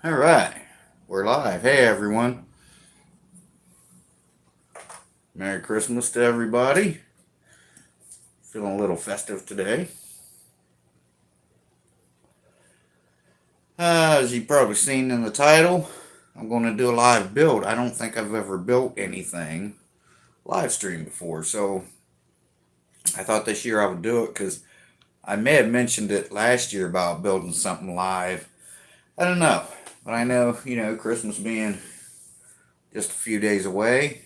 All right, we're live. Hey, everyone. Merry Christmas to everybody. Feeling a little festive today. As you've probably seen in the title, I'm going to do a live build. I don't think I've ever built anything live stream before, so I thought this year I would do it because I may have mentioned it last year about building something live. I don't know, but I know, Christmas being just a few days away.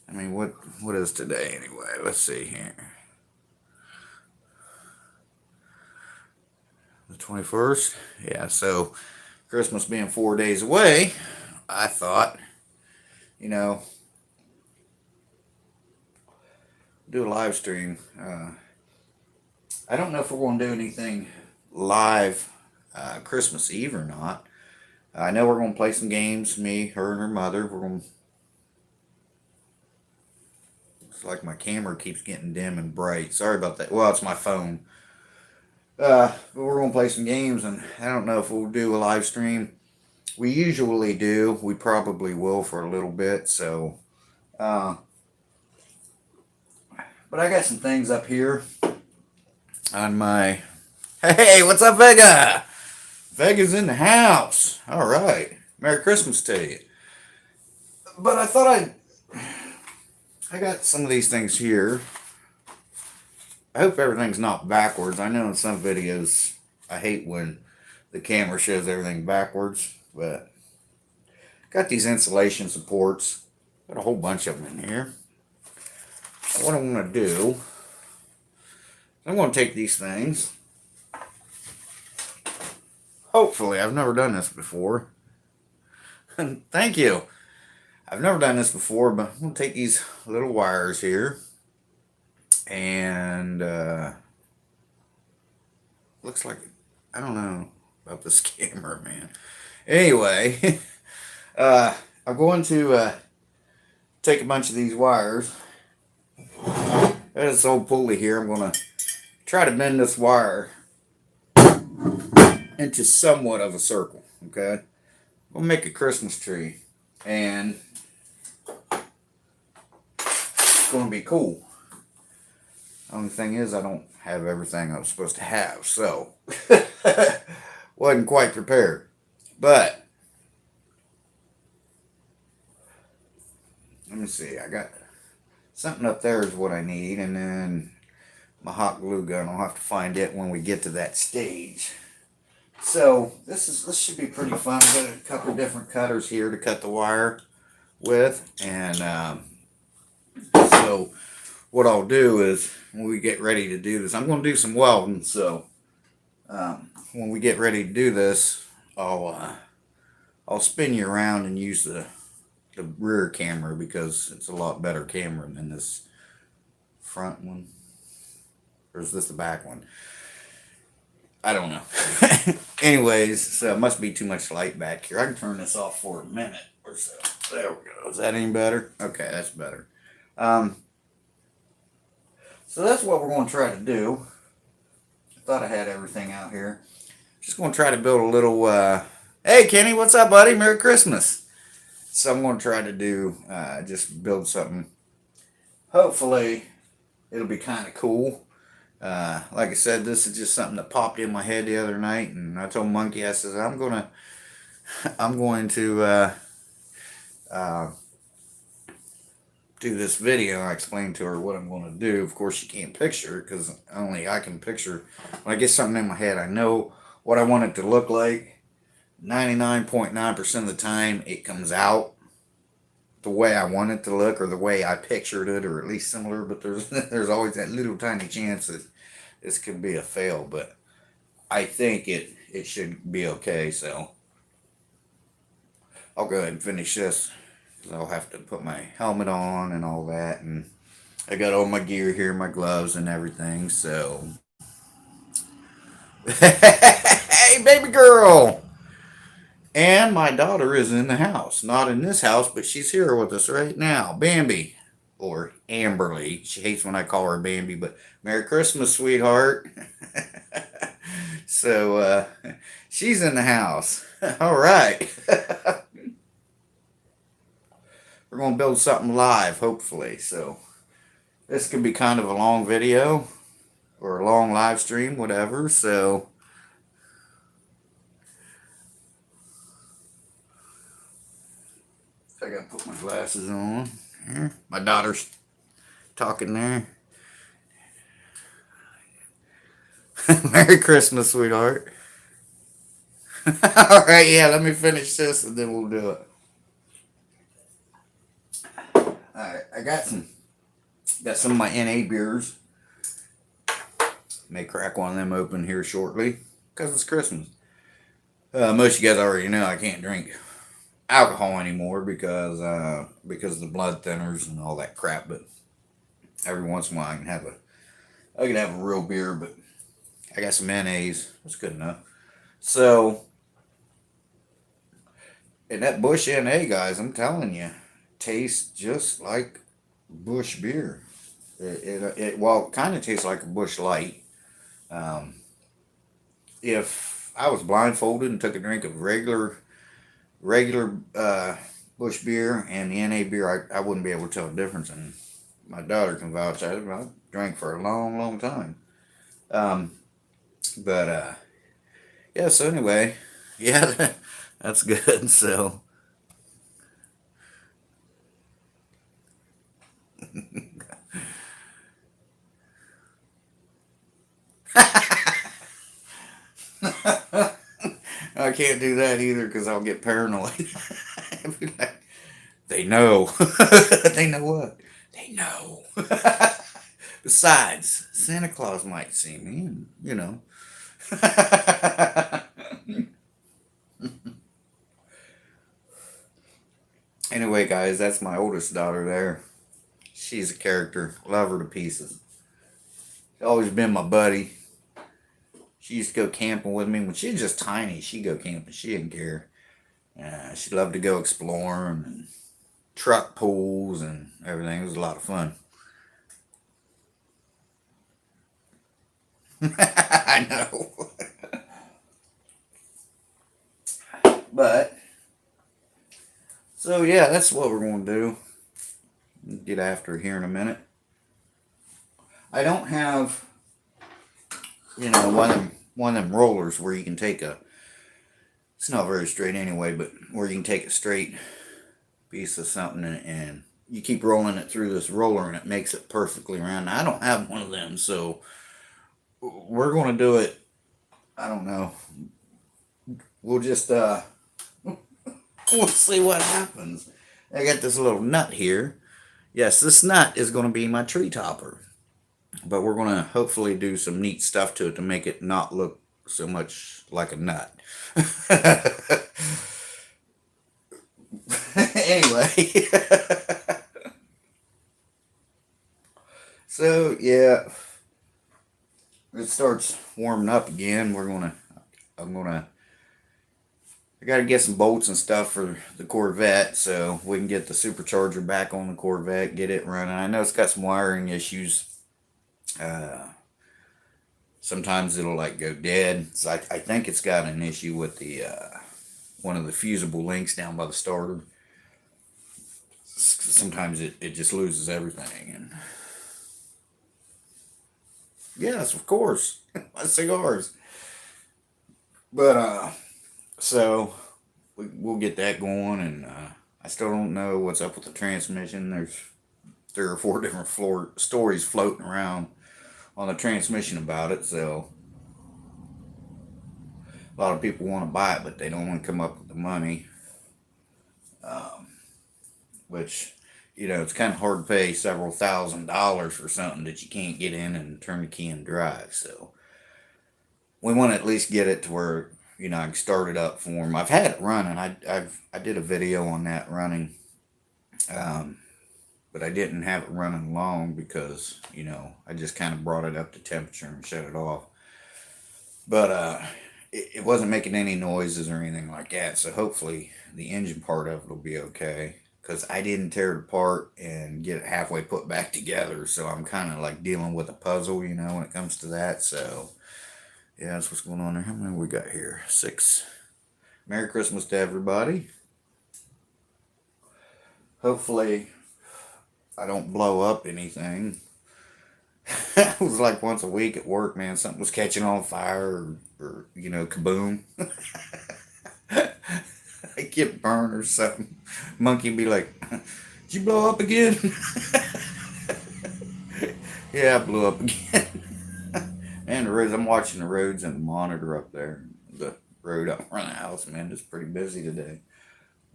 I mean, what is today anyway? Let's see here. The 21st? Yeah, so Christmas being 4 days away, I thought, you know, do a live stream. I don't know if we're going to do anything live Christmas Eve or not. I know we're going to play some games, me, her, and her mother. We're going to. It's like my camera keeps getting dim and bright. Sorry about that. Well, it's my phone. But we're going to play some games, and I don't know if we'll do a live stream. We usually do. We probably will for a little bit. So, but I got some things up here on my. Hey, what's up, Vega? Vega's in the house. All right. Merry Christmas to you. But I thought I got some of these things here. I hope everything's not backwards. I know in some videos I hate when the camera shows everything backwards, but got these insulation supports. Got a whole bunch of them in here. What I'm going to do, I'm going to take these things. Hopefully, I've never done this before. Thank you. I've never done this before, but I'm going to take these little wires here. And looks like, I don't know about this camera, man. Anyway, I'm going to take a bunch of these wires. There's this old pulley here. I'm going to try to bend this wire into somewhat of a circle, okay? We'll make a Christmas tree, and it's going to be cool. Only thing is, I don't have everything I was supposed to have, so wasn't quite prepared. But let me see. I got something up there is what I need, and then my hot glue gun. I'll have to find it when we get to that stage. So this should be pretty fun. I've got a couple different cutters here to cut the wire with, and so what I'll do is when we get ready to do this, I'm going to do some welding. So when we get ready to do this, I'll spin you around and use the rear camera because it's a lot better camera than this front one. Or is this the back one? I don't know. Anyways, so it must be too much light back here. I can turn this off for a minute or so. There we go. Is that any better? Okay, that's better. So that's what we're going to try to do. I thought I had everything out here. Just going to try to build a little. Hey, Kenny, what's up, buddy? Merry Christmas. So I'm going to try to do just build something. Hopefully, it'll be kind of cool. Like I said, this is just something that popped in my head the other night, and I told Monkey, I said, I'm going to do this video. I explained to her what I'm going to do. Of course, she can't picture because only I can picture. When I get something in my head, I know what I want it to look like. 99.9% of the time, it comes out the way I want it to look, or the way I pictured it, or at least similar. But there's always that little tiny chance that this could be a fail. But I think it should be okay. So I'll go ahead and finish this. I'll have to put my helmet on and all that, and I got all my gear here, my gloves and everything. So, hey, baby girl. And my daughter is in the house. Not in this house, but she's here with us right now. Bambi. Or Amberly. She hates when I call her Bambi, but Merry Christmas, sweetheart. So, She's in the house. All right. We're going to build something live, hopefully. So this could be kind of a long video or a long live stream, whatever. So I got to put my glasses on. Here. My daughter's talking there. Merry Christmas, sweetheart. All right, yeah, let me finish this and then we'll do it. All right, I got some of my NA beers. May crack one of them open here shortly because it's Christmas. Most of you guys already know I can't drink alcohol anymore because of the blood thinners and all that crap. But every once in a while I can have a real beer. But I got some NAs. That's good enough. So, and that Busch NA, guys, I'm telling you, tastes just like Busch beer. It kind of tastes like a Busch Light. If I was blindfolded and took a drink of regular Busch beer and the NA beer, I wouldn't be able to tell the difference. And my daughter can vouch. I drank for a long time. But yeah. So anyway, yeah, that's good. So. I can't do that either because I'll get paranoid. Like, they know. They know what? They know. Besides, Santa Claus might see me, and, you know. Anyway, guys, that's my oldest daughter there. She's a character. Love her to pieces. She's always been my buddy. She used to go camping with me when she was just tiny. She'd go camping. She didn't care. She loved to go exploring and truck pools and everything. It was a lot of fun. I know. But, so yeah, that's what we're going to do. Get after it here in a minute. I don't have, one of them rollers where you can take it's not very straight anyway, but where you can take a straight piece of something and you keep rolling it through this roller and it makes it perfectly round. Now, I don't have one of them, so we're going to do it. I don't know. We'll just we'll see what happens. I got this little nut here. Yes, this nut is going to be my tree topper, but we're going to hopefully do some neat stuff to it to make it not look so much like a nut. Anyway. So yeah, it starts warming up again. I gotta get some bolts and stuff for the Corvette so we can get the supercharger back on the Corvette, get it running. I know it's got some wiring issues. Sometimes it'll like go dead. So I think it's got an issue with the one of the fusible links down by the starter. Sometimes it just loses everything. And yes, of course, my cigars. But so we'll get that going, and I still don't know what's up with the transmission. There's 3 or 4 different stories floating around on the transmission about it. So a lot of people want to buy it, but they don't want to come up with the money. Which, it's kind of hard to pay several $1,000s for something that you can't get in and turn the key and drive. So we want to at least get it to where I can start it up for them. I've had it running. I did a video on that running, but I didn't have it running long because I just kind of brought it up to temperature and shut it off. But it wasn't making any noises or anything like that. So hopefully the engine part of it will be okay. Because I didn't tear it apart and get it halfway put back together. So I'm kind of like dealing with a puzzle, when it comes to that. So Yeah, that's what's going on there. How many we got here? 6. Merry Christmas to everybody. Hopefully, I don't blow up anything. It was like once a week at work, man. Something was catching on fire, or kaboom. I get burned or something. Monkey be like, "Did you blow up again?" Yeah, I blew up again. And the roads, I'm watching the roads and the monitor up there. The road up front of the house, man, it's pretty busy today.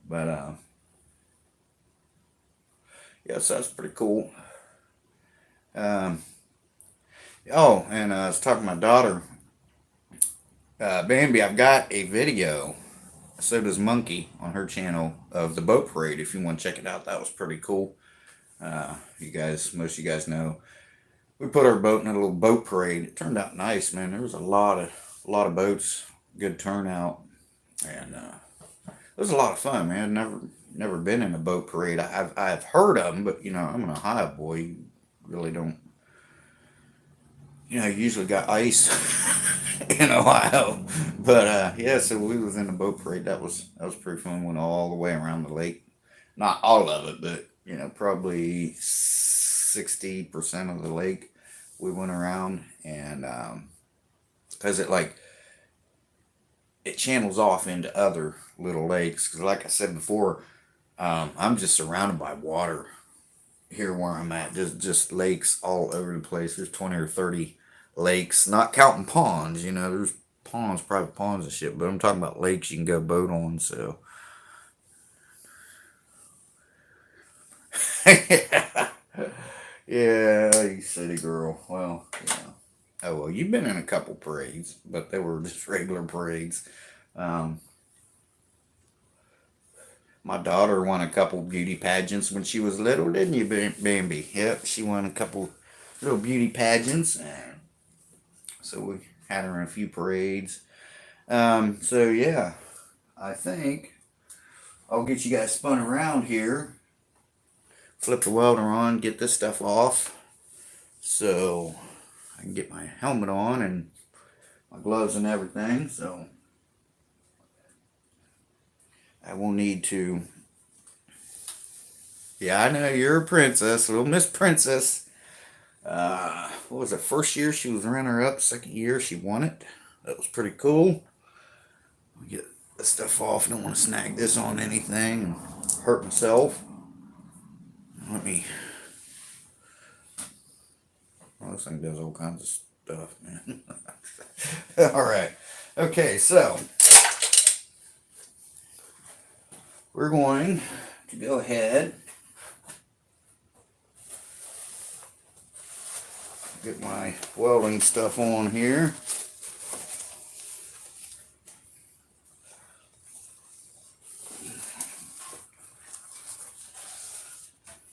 But yeah, so that's pretty cool. Um, oh, and I was talking to my daughter, Bambi. I've got a video. So does Monkey on her channel of the boat parade. If you want to check it out, that was pretty cool. Most of you guys know, we put our boat in a little boat parade. It turned out nice, man. There was a lot of boats, good turnout, and it was a lot of fun, man. Never been in a boat parade. I've heard of them, but I'm an Ohio boy. You really don't. You usually got ice in Ohio, but yeah. So we was in a boat parade. That was pretty fun. Went all the way around the lake. Not all of it, but probably 60% of the lake. We went around, and because it channels off into other little lakes. Because like I said before, I'm just surrounded by water here where I'm at. Just lakes all over the place. There's 20 or 30 lakes, not counting ponds. There's ponds, private ponds and shit. But I'm talking about lakes you can go boat on. So yeah, you city girl. Well, yeah. Oh well, you've been in a couple parades, but they were just regular parades. Um, My daughter won a couple beauty pageants when she was little, didn't you, Bambi? Yep, she won a couple little beauty pageants, and so we had her in a few parades. So yeah, I think I'll get you guys spun around here, flip the welder on, get this stuff off, so I can get my helmet on and my gloves and everything. So I will need to. Yeah, I know you're a princess, little Miss Princess. What was it? First year she was runner up. Second year she won it. That was pretty cool. Get this stuff off. Don't want to snag this on anything and hurt myself. Let me. Well, this thing does all kinds of stuff, man. All right. Okay, so we're going to go ahead, get my welding stuff on here.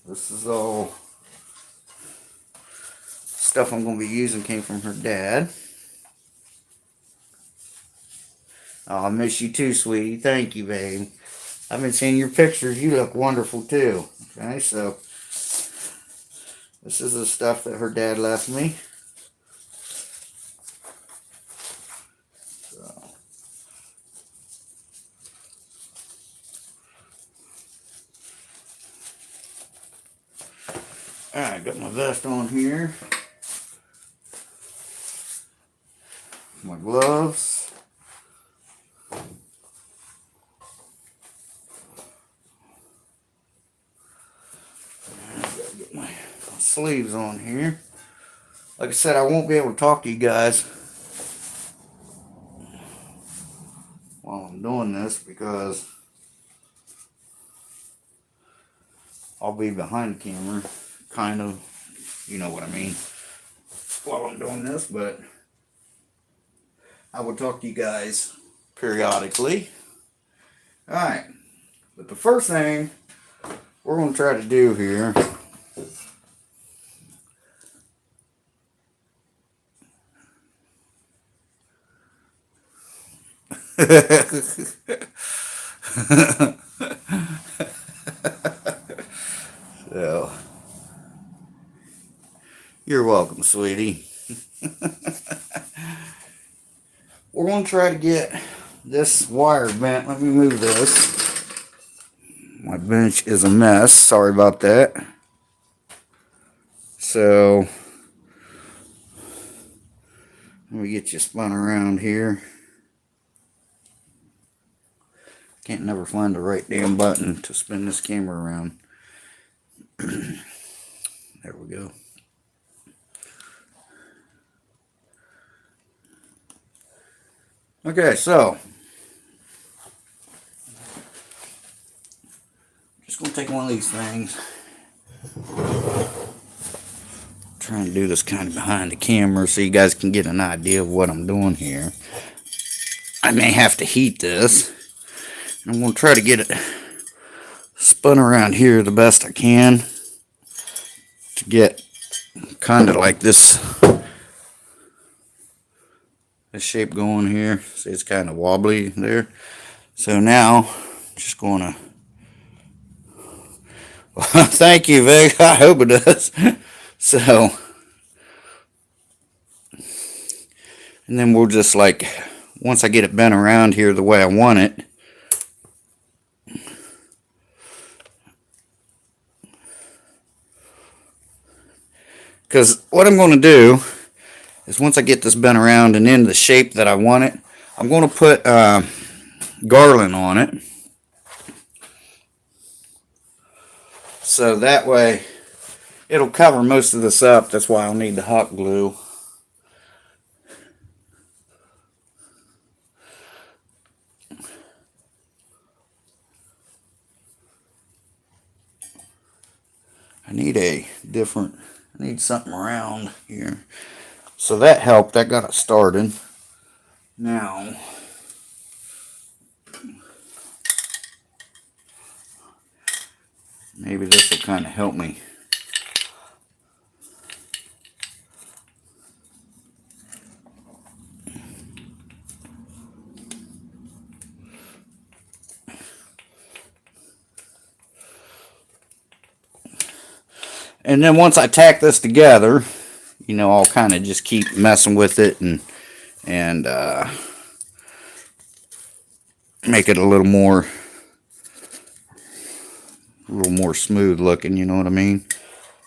This is all stuff I'm going to be using, came from her dad. Oh, I miss you too, sweetie. Thank you, babe. I've been seeing your pictures. You look wonderful too. Okay, so this is the stuff that her dad left me. So, alright, got my vest on here. My gloves. Sleeves on here. Like I said, I won't be able to talk to you guys while I'm doing this because I'll be behind the camera, kind of, you know what I mean, while I'm doing this, but I will talk to you guys periodically. Alright, but the first thing we're going to try to do here so, you're welcome, sweetie. we're going to try to get this wire bent. Let me move this. My bench is a mess. Sorry about that. So, let me get you spun around here. Can't never find the right damn button to spin this camera around. There we go. Okay, so just gonna take one of these things. Trying to do this kind of behind the camera so you guys can get an idea of what I'm doing here. I may have to heat this. I'm gonna try to get it spun around here the best I can to get kind of like this shape going here. See, it's kind of wobbly there. So now, just gonna thank you, Vic. I hope it does. So, and then we'll just like, once I get it bent around here the way I want it, because what I'm going to do is once I get this bent around and in the shape that I want it, I'm going to put garland on it. So that way it'll cover most of this up. That's why I'll need the hot glue. I need something around here. So that helped. That got it started. Now, maybe this will kind of help me. And then once I tack this together, you know, I'll kind of just keep messing with it and make it a little more smooth looking, you know what I mean?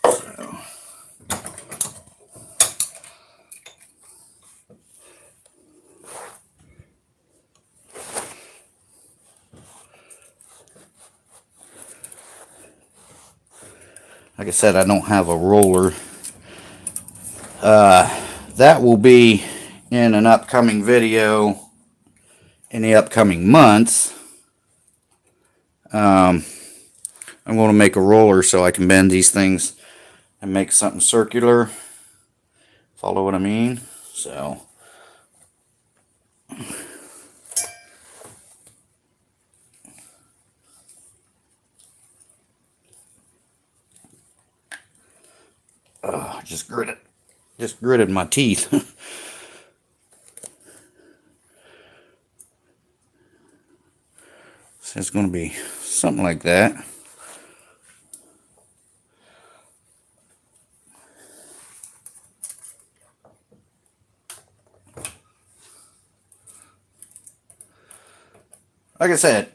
So. Like I said, I don't have a roller. That will be in an upcoming video in the upcoming months. I'm going to make a roller so I can bend these things and make something circular. Follow what I mean? So. Just gritted my teeth. So it's going to be something like that. Like I said,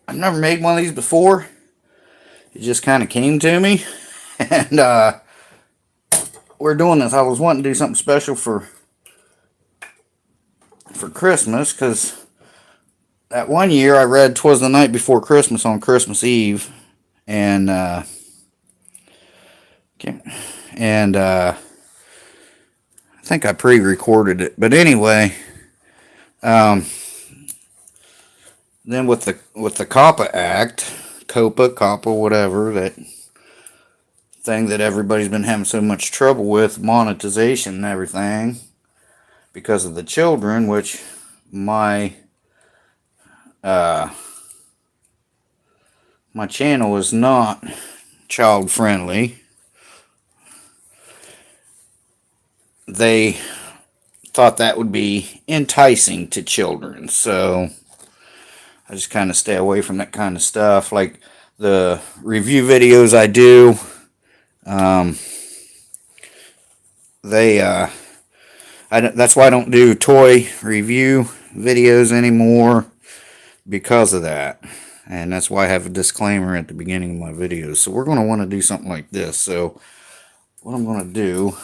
I've never made one of these before. It just kind of came to me. And we're doing this. I was wanting to do something special for Christmas, because that one year I read "'Twas the Night Before Christmas" on Christmas Eve, and I think I pre-recorded it. But anyway, then with the COPPA Act, COPPA, whatever, that thing that everybody's been having so much trouble with, monetization and everything, because of the children, which my channel is not child friendly. They thought that would be enticing to children, so I just kind of stay away from that kind of stuff. Like the review videos I do, That's why I don't do toy review videos anymore because of that. And that's why I have a disclaimer at the beginning of my videos. So we're going to want to do something like this. So what I'm going to do,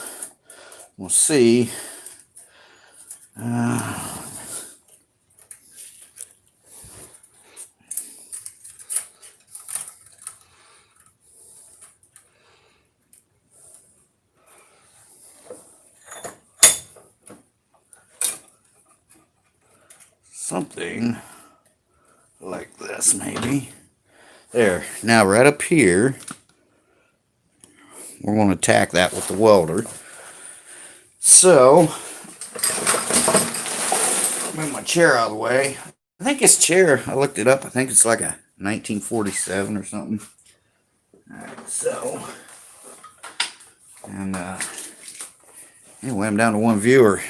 we'll see. Something like this, maybe. There. Now, right up here, we're going to tack that with the welder. So, move my chair out of the way. I think this chair, I looked it up, I think it's like a 1947 or something. Alright, so, and anyway, I'm down to one viewer.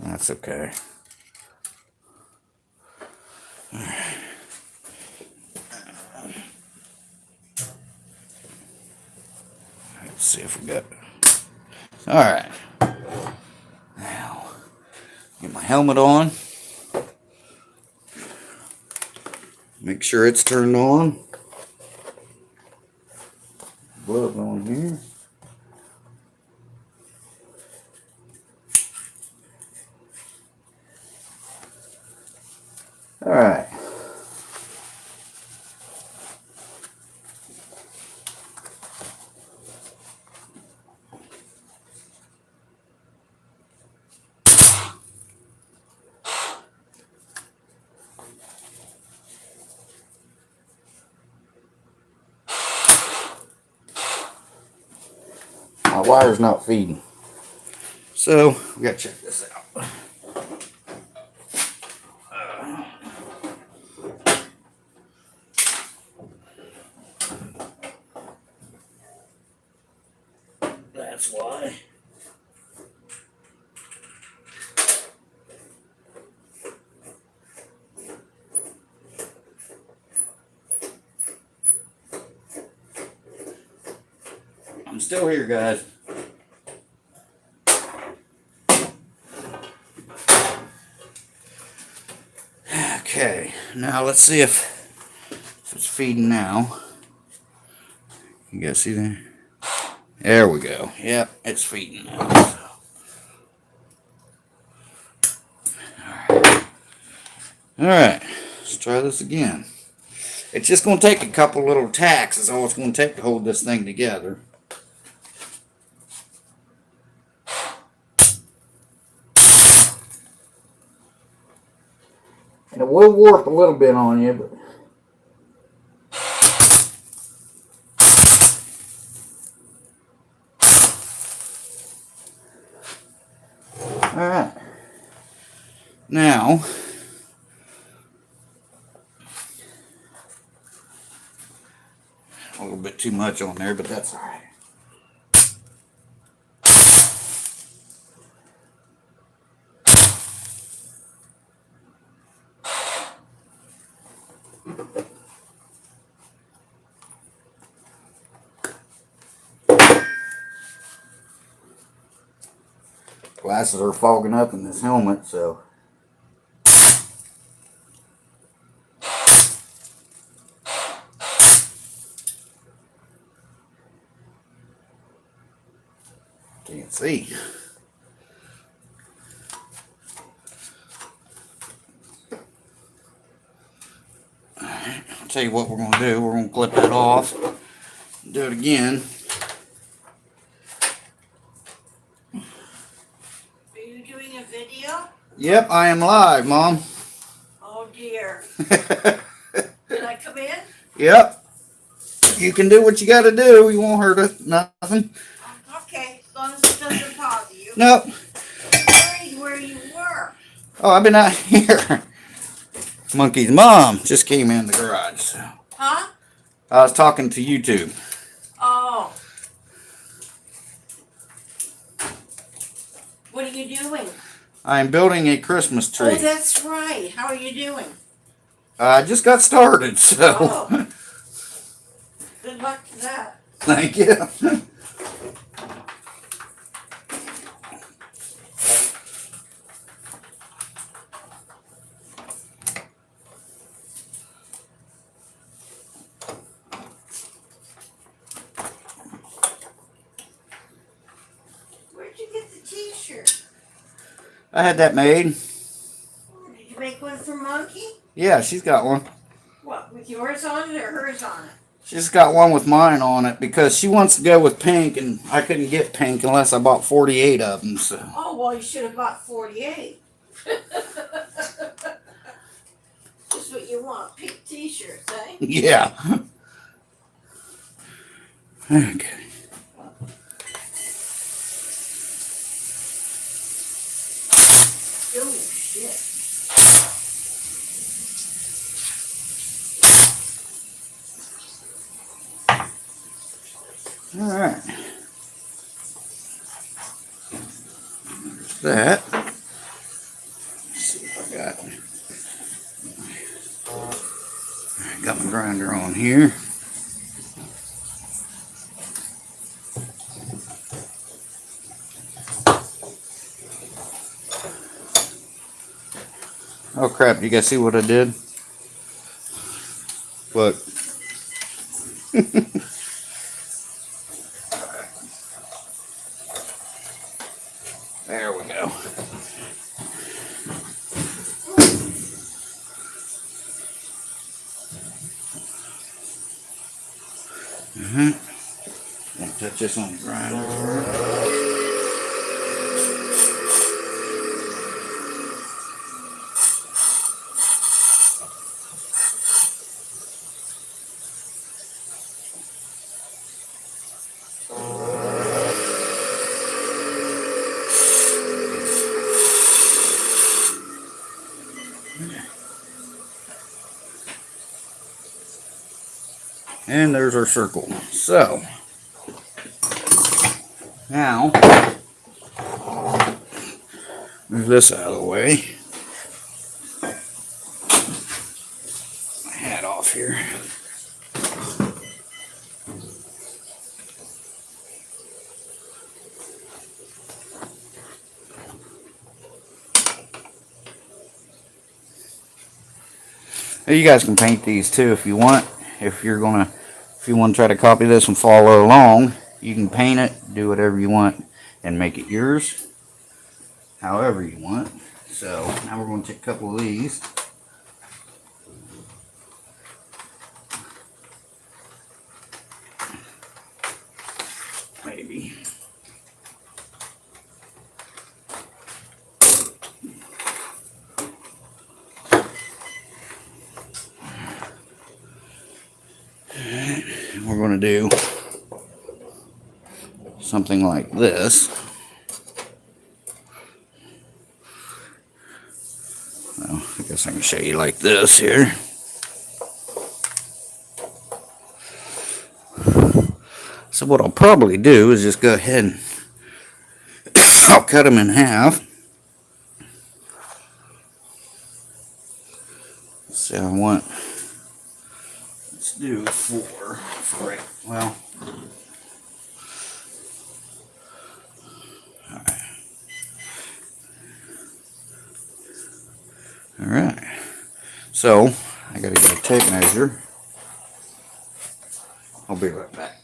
That's okay. Let's see if we got. Alright. Now, get my helmet on. Make sure it's turned on. Gloves on here. Alright. My wire's not feeding. So, we gotta check this out. That's why. I'm still here, guys. Okay, now let's see if it's feeding now. You guys see there? There we go. Yep, it's feeding now. Alright, let's try this again. It's just going to take a couple little tacks is all it's going to take to hold this thing together. And it will warp a little bit on you, but alright. Now, a little bit too much on there, but that's alright. Glasses are fogging up in this helmet, so. Can't see. Alright, I'll tell you what we're going to do. We're going to clip that off. Do it again. Video? Yep, I am live, Mom. Oh dear. Can I come in? Yep. You can do what you got to do. You won't hurt us. Nothing. Okay, as long as it doesn't bother you. Nope. Where you were. Oh, I've been out here. Monkey's mom just came in the garage. So. Huh? I was talking to YouTube. Oh. What are you doing? I'm building a Christmas tree. Oh, that's right. How are you doing? I just got started, so. Oh. Good luck to that. Thank you. I had that made. Did you make one for Monkey? Yeah, she's got one. What, with yours on it or hers on it? She's got one with mine on it because she wants to go with pink, and I couldn't get pink unless I bought 48 of them. So. Oh, well, you should have bought 48. Just what you want, pink t-shirts, eh? Yeah. Okay. Oh, shit. All right. There's that. Let's see if I got my grinder on here. Oh crap, you guys see what I did? Look. There we go. Touch this on the grinder. And there's our circle. So, now, move this out of the way. My hat off here. You guys can paint these too if you want. If you want to try to copy this and follow along, you can paint it, do whatever you want, and make it yours, however you want. So now we're going to take a couple of these. Maybe. We're going to do something like this. Well, I guess I can show you like this here. So what I'll probably do is just go ahead and I'll cut them in half. So I want, let's do 4 for right. Well, all right. So I gotta get a tape measure. I'll be right back.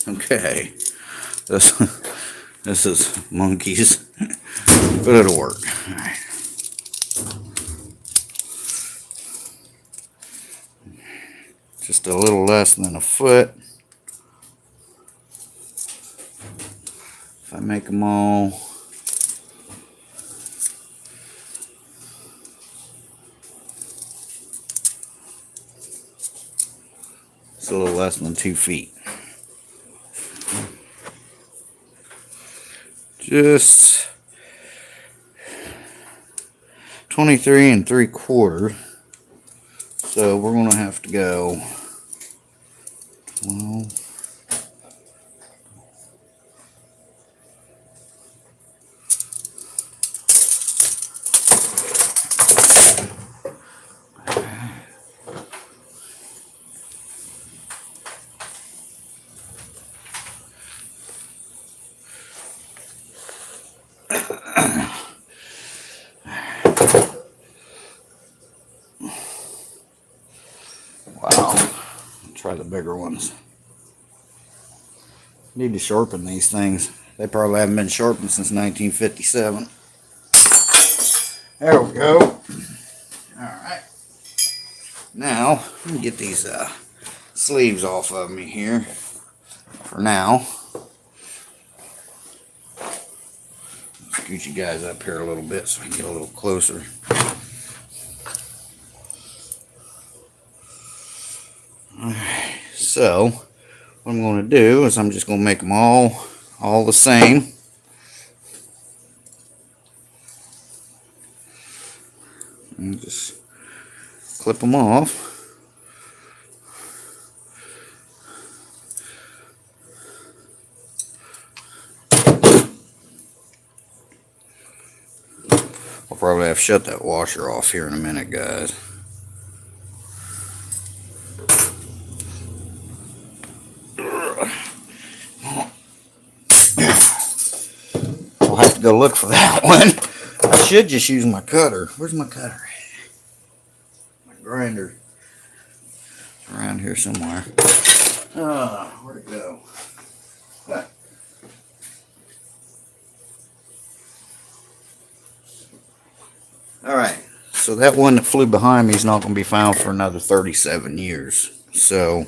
Okay, this is Monkey's, but it'll work. All right. Just a little less than a foot. If I make them all it's a little less than 2 feet. Just 23 3/4. So we're going to have to go 12. Wow. Try the bigger ones. Need to sharpen these things. They probably haven't been sharpened since 1957. There we go. Alright. Now, let me get these sleeves off of me here for now. Scoot you guys up here a little bit so I can get a little closer. Alright, so what I'm going to do is I'm just going to make them all the same. And just clip them off. I'll probably have to shut that washer off here in a minute, guys. I'll have to go look for that one. I should just use my cutter. Where's my cutter? My grinder. It's around here somewhere. Where'd it go? Alright, so that one that flew behind me is not going to be found for another 37 years. So,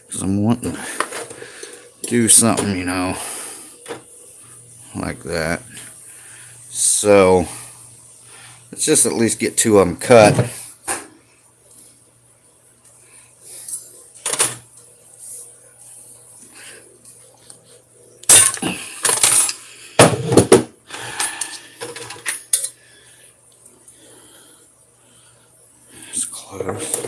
because I'm wanting to do something, you know, like that. So, let's just at least get 2 of them cut. It's close.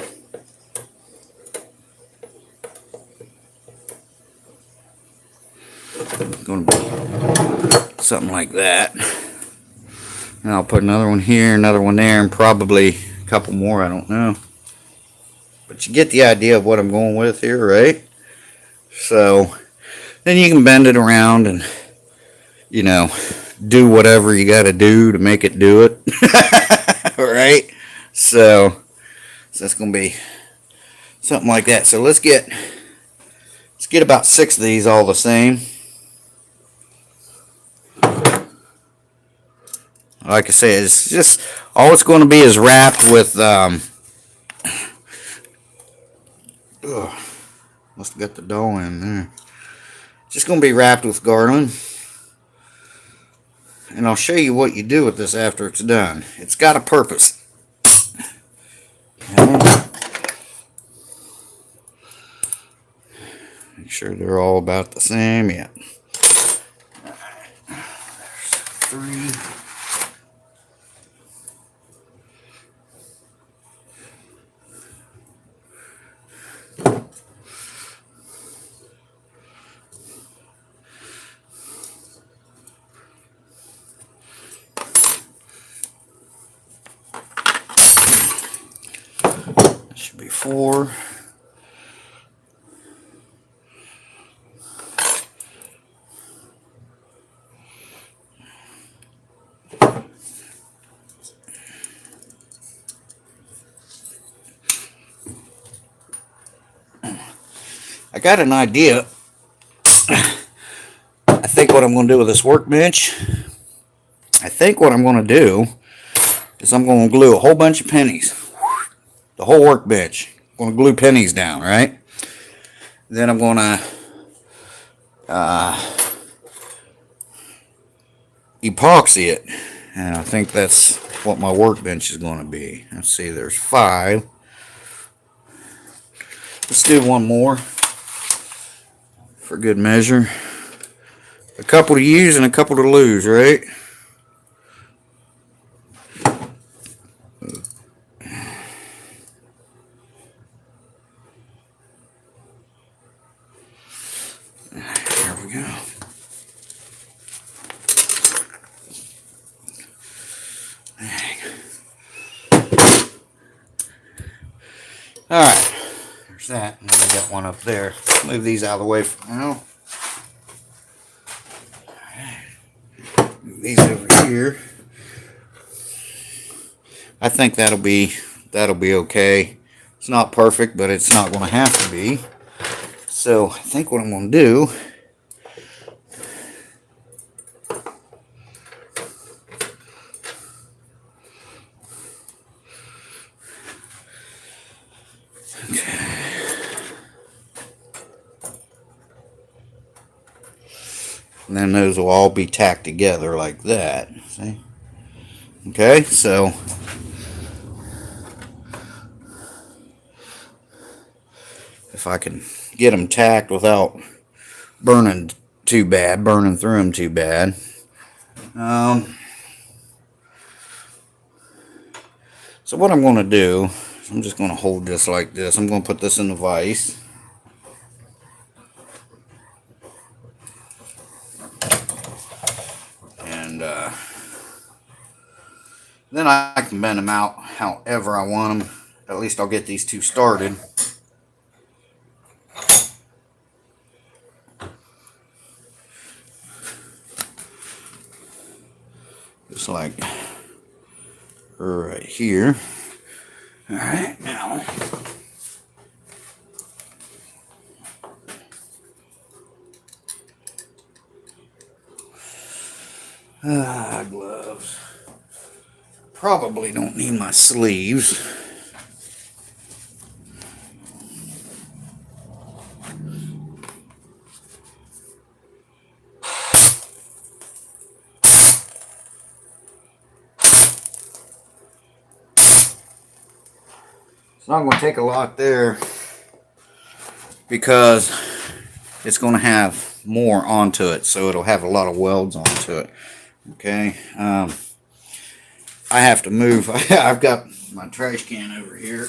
Going to be something like that. And I'll put another one here, another one there, and probably a couple more, I don't know. But you get the idea of what I'm going with here, right? So, then you can bend it around and, you know, do whatever you got to do to make it do it. Right? So that's going to be something like that. So let's get about 6 of these all the same. Like I say, it's just all it's going to be is wrapped with must have got the dough in there. Just going to be wrapped with garland. And I'll show you what you do with this after it's done. It's got a purpose. Okay. Make sure they're all about the same. Yeah. There's 3. Should be 4. I got an idea. I think what I'm going to do with this workbench, I think what I'm going to do is I'm going to glue a whole bunch of pennies. The whole workbench. I'm going to glue pennies down, right? Then I'm going to epoxy it. And I think that's what my workbench is going to be. Let's see, there's 5. Let's do one more for good measure. A couple to use and a couple to lose, right? There we go. Alright, there's that. And then we got one up there. Move these out of the way for now. Move these over here. I think that'll be okay. It's not perfect, but it's not going to have to be. So I think what I'm going to do And then those will all be tacked together like that. See? Okay, so if I can get them tacked without burning too bad, burning through them too bad. So what I'm going to do, I'm just going to hold this like this. I'm going to put this in the vise. And then I can bend them out however I want them. At least I'll get these two started. Just like right here. All right, now gloves. Probably don't need my sleeves. It's not going to take a lot there because it's going to have more onto it, so it'll have a lot of welds onto it. Okay, I have to move. I've got my trash can over here.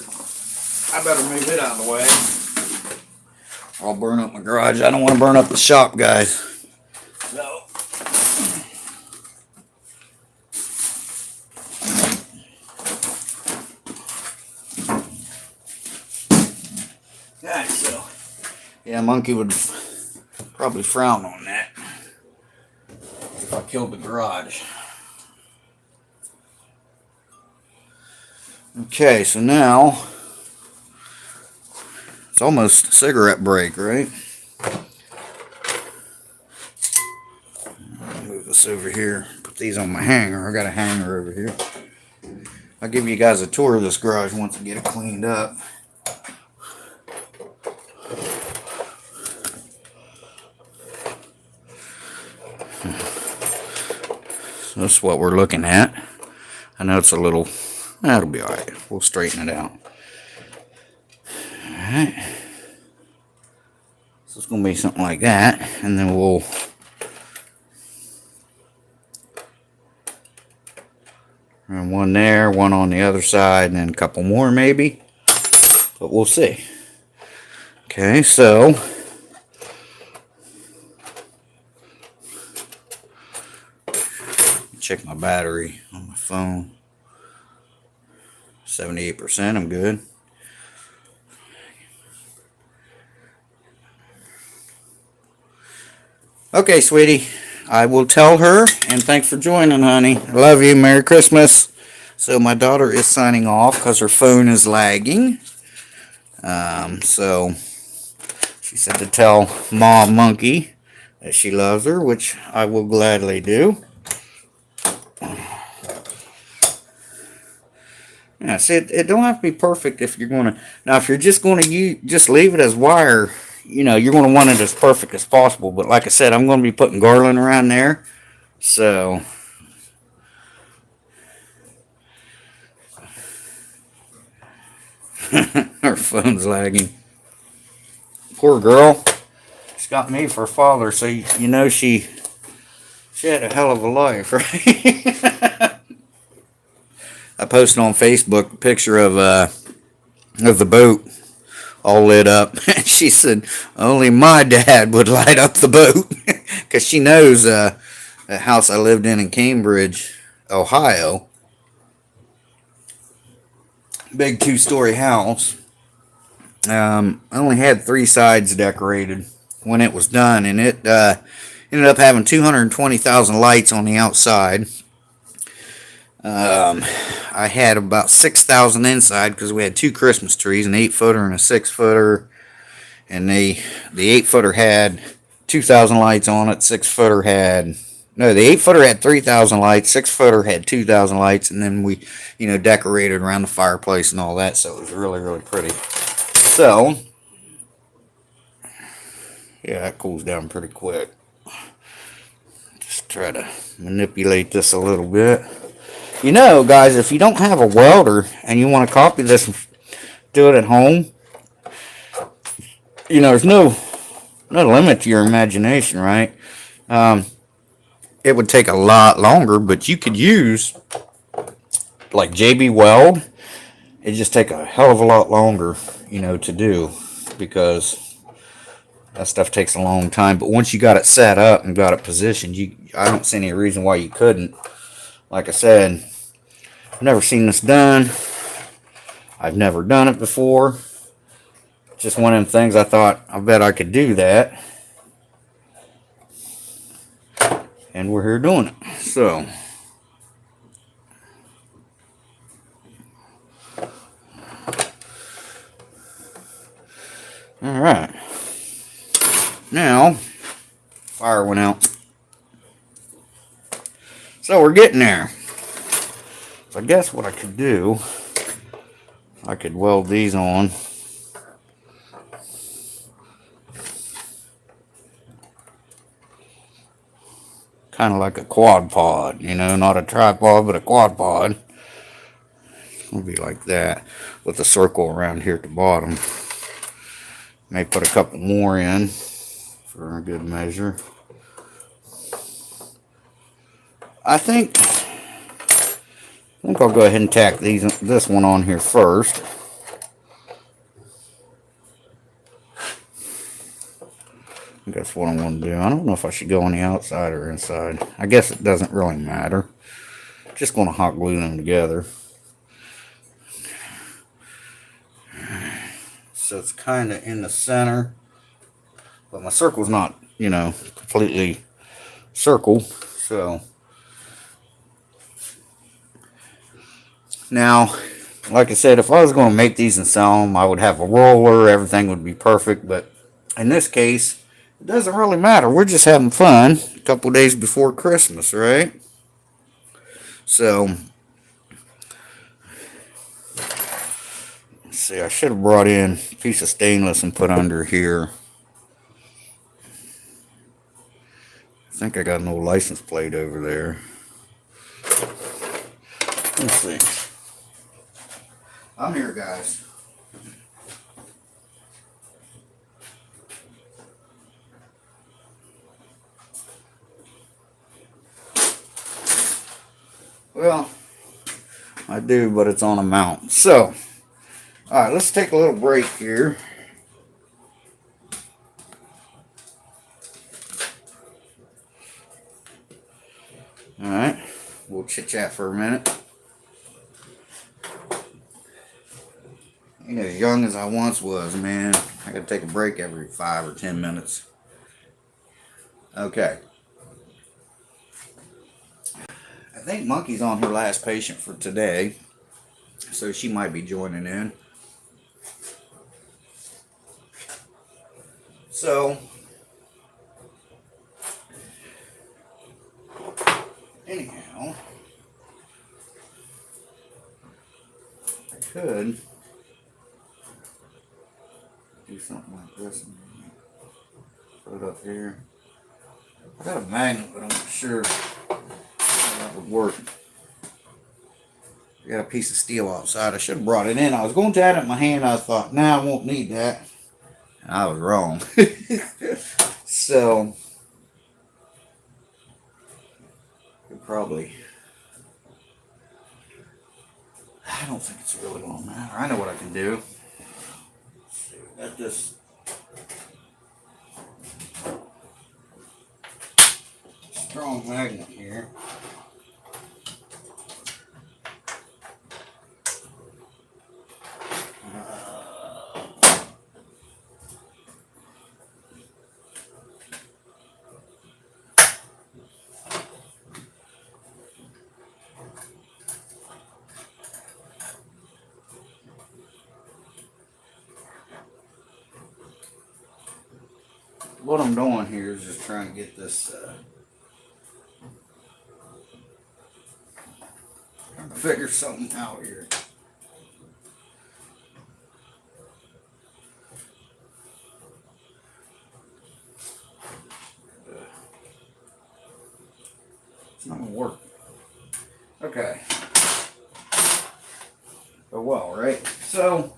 I better move it out of the way. I'll burn up my garage. I don't want to burn up the shop, guys. So yeah, Monkey would probably frown on that if I killed the garage. Okay, so now it's almost cigarette break, right? Move this over here. Put these on my hanger. I got a hanger over here. I'll give you guys a tour of this garage once I get it cleaned up. So that's what we're looking at. I know it's a little, that'll be alright. We'll straighten it out. Alright. So it's going to be something like that. And then we'll run one there, one on the other side, and then a couple more maybe. But we'll see. Okay, so check my battery on my phone. 78%, I'm good. Okay, sweetie. I will tell her, and thanks for joining, honey. I love you. Merry Christmas. So my daughter is signing off because her phone is lagging. So she said to tell Mom Monkey that she loves her, which I will gladly do. Yeah, see, it don't have to be perfect if you're going to... Now, if you're just going to just leave it as wire, you know, you're going to want it as perfect as possible. But like I said, I'm going to be putting garland around there. So... her phone's lagging. Poor girl. She's got me for a father, so you know she had a hell of a life, right? I posted on Facebook a picture of the boat all lit up. She said only my dad would light up the boat because she knows the house I lived in Cambridge, Ohio. Big 2-story house. I only had 3 sides decorated when it was done, and it ended up having 220,000 lights on the outside. I had about 6,000 inside because we had 2 Christmas trees, an 8-footer and a 6-footer, and the 8-footer had 2,000 lights on it. 6-footer had the 8-footer had 3,000 lights. 6-footer had 2,000 lights, and then we, you know, decorated around the fireplace and all that, so it was really, really pretty. So, yeah, that cools down pretty quick. try to manipulate this a little bit. You know, guys, if you don't have a welder and you want to copy this, do it at home. You know, there's no limit to your imagination, right? It would take a lot longer, but you could use like JB Weld. It just take a hell of a lot longer, you know, to do, because that stuff takes a long time. But once you got it set up and got it positioned, I don't see any reason why you couldn't. Like I said, I've never seen this done. I've never done it before. Just one of them things I thought, I bet I could do that. And we're here doing it. So, alright. Now, fire went out. So we're getting there. So I guess what I could do, I could weld these on. Kind of like a quad pod, you know, not a tripod, but a quad pod. It'll be like that, with a circle around here at the bottom. May put a couple more in for a good measure. I think I'll go ahead and tack this one on here first. That's what I want to do. I don't know if I should go on the outside or inside. I guess it doesn't really matter. Just going to hot glue them together. So it's kind of in the center. But my circle's not, you know, completely circle. So now, like I said, if I was going to make these and sell them, I would have a roller. Everything would be perfect. But in this case, it doesn't really matter. We're just having fun a couple days before Christmas, right? So, let's see. I should have brought in a piece of stainless and put under here. I think I got an old license plate over there. Let's see. I'm here, guys. Well, I do, but it's on a mount. So, alright, let's take a little break here. Alright, we'll chit chat for a minute. You know, as young as I once was, man, I gotta take a break every 5 or 10 minutes. Okay. I think Monkey's on her last patient for today, so she might be joining in. So, anyhow, I could do something like this and put it up here. I got a magnet, but I'm not sure that would work. I got a piece of steel outside. I should have brought it in. I was going to have it in my hand. I thought, nah, I won't need that. And I was wrong. So, could probably. I don't think it's really going to matter. I know what I can do. Let's see, we got this strong magnet here. What I'm doing here is just trying to get this trying to figure something out here. It's not gonna work. Okay. Oh well, right? So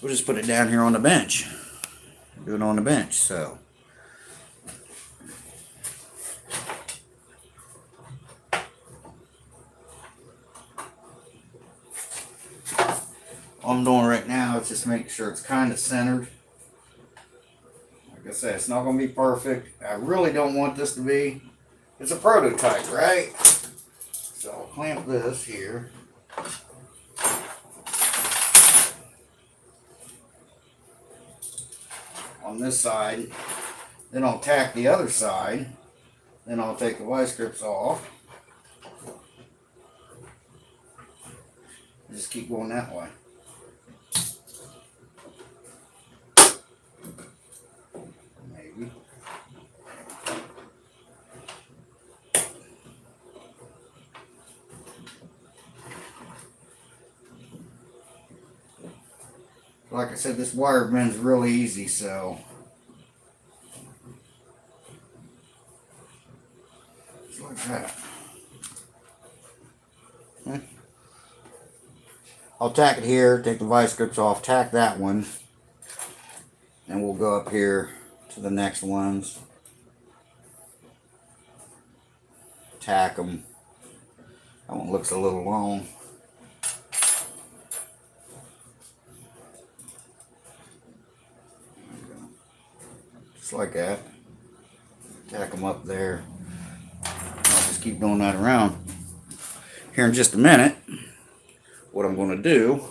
we'll just put it down here on the bench. Do it on the bench, so. All I'm doing right now is just making sure it's kind of centered. Like I said, it's not going to be perfect. I really don't want this to be. It's a prototype, right? So I'll clamp this here. On this side. Then I'll tack the other side. Then I'll take the vice grips off. Just keep going that way. Maybe. Like I said, this wire bends really easy, so just like that. Okay. I'll tack it here, take the vice grips off, tack that one, and we'll go up here to the next ones. Tack them. That one looks a little long. Just like that. Tack them up there. I'll just keep doing that around. Here in just a minute, what I'm going to do,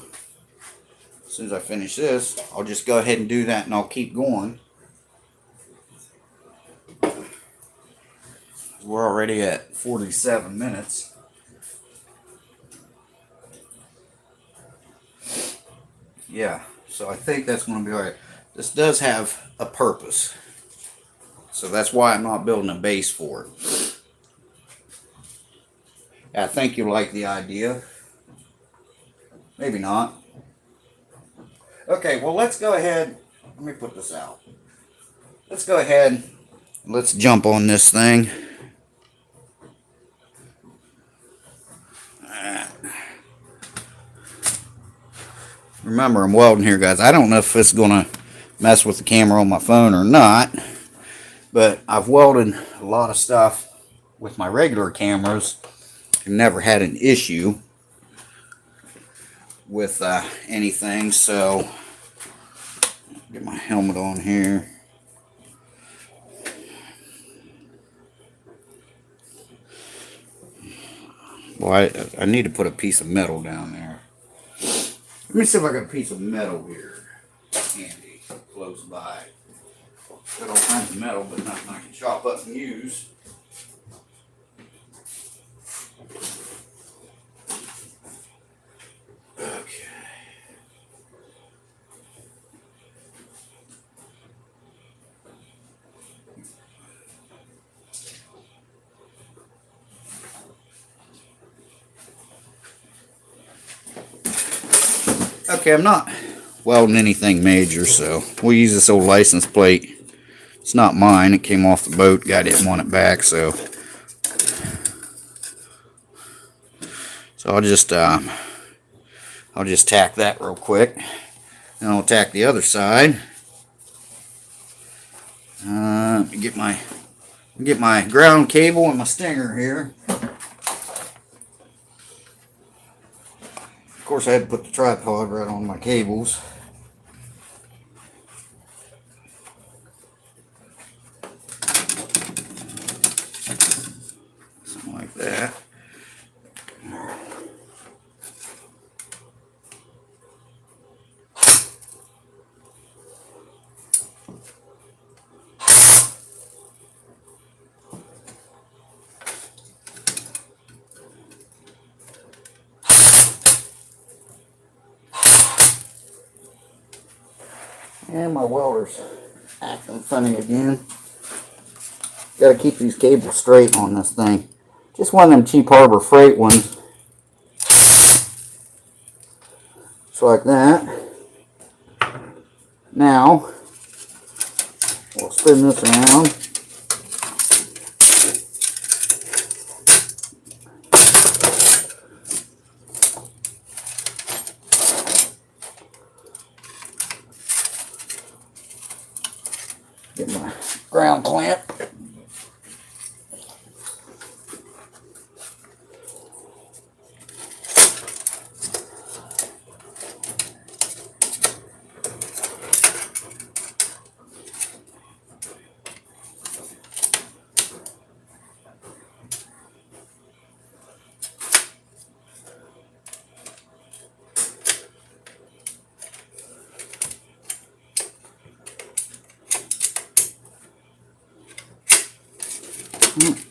as soon as I finish this, I'll just go ahead and do that and I'll keep going. We're already at 47 minutes. Yeah, so I think that's going to be alright. This does have a purpose. So that's why I'm not building a base for it. I think you'll like the idea. Maybe not. Okay, well let's go ahead. Let me put this out. Let's go ahead. Let's jump on this thing. Remember, I'm welding here, guys. I don't know if it's going to mess with the camera on my phone or not. But I've welded a lot of stuff with my regular cameras. I've never had an issue with anything. So, get my helmet on here. Well, I need to put a piece of metal down there. Let me see if I got a piece of metal here handy, close by. Got all kinds of metal, but nothing I can chop up and use. Okay. Okay, I'm not welding anything major, so we'll use this old license plate. It's not mine. It came off the boat. Guy didn't want it back, so I'll just tack that real quick, and I'll tack the other side. Let me get my ground cable and my stinger here. Of course, I had to put the tripod right on my cables. Something like that. And my welder's acting funny again. Gotta keep these cables straight on this thing. Just one of them cheap Harbor Freight ones. So like that. Now, we'll spin this around. Get my ground clamp.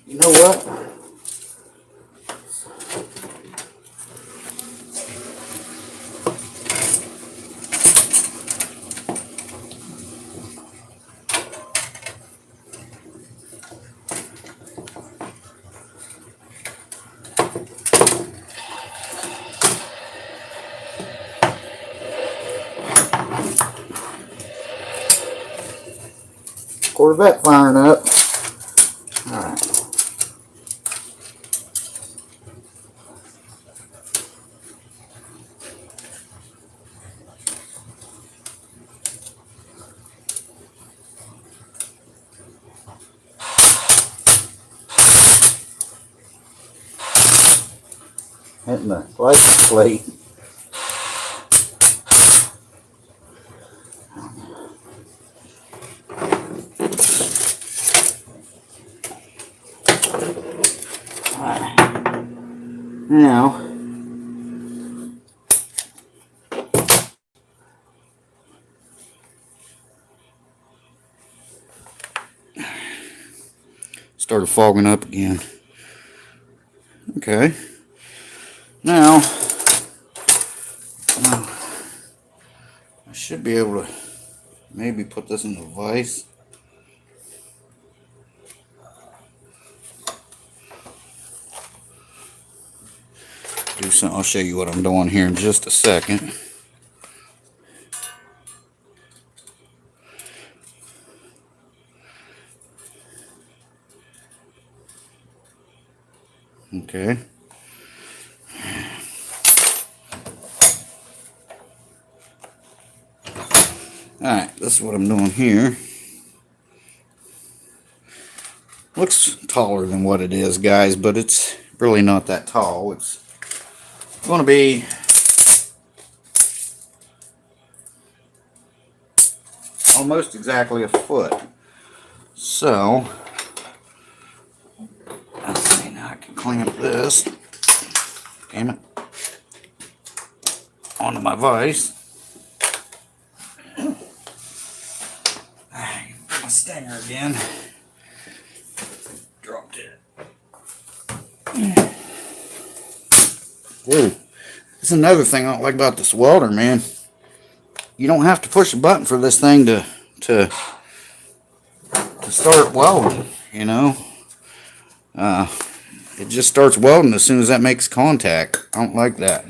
You know what? Corvette firing up. Alright. Hitting the license plate. Alright. Now, started fogging up again. Okay. Now, I should be able to maybe put this in the vise. Do something. I'll show you what I'm doing here in just a second. Okay. Alright, this is what I'm doing here. Looks taller than what it is, guys, but it's really not that tall. It's going to be almost exactly a foot. So, let's see, now I can clamp this, damn it, onto my vise. My stinger again. Dropped it. Dude, that's another thing I don't like about this welder, man. You don't have to push a button for this thing to start welding, you know. It just starts welding as soon as that makes contact. I don't like that.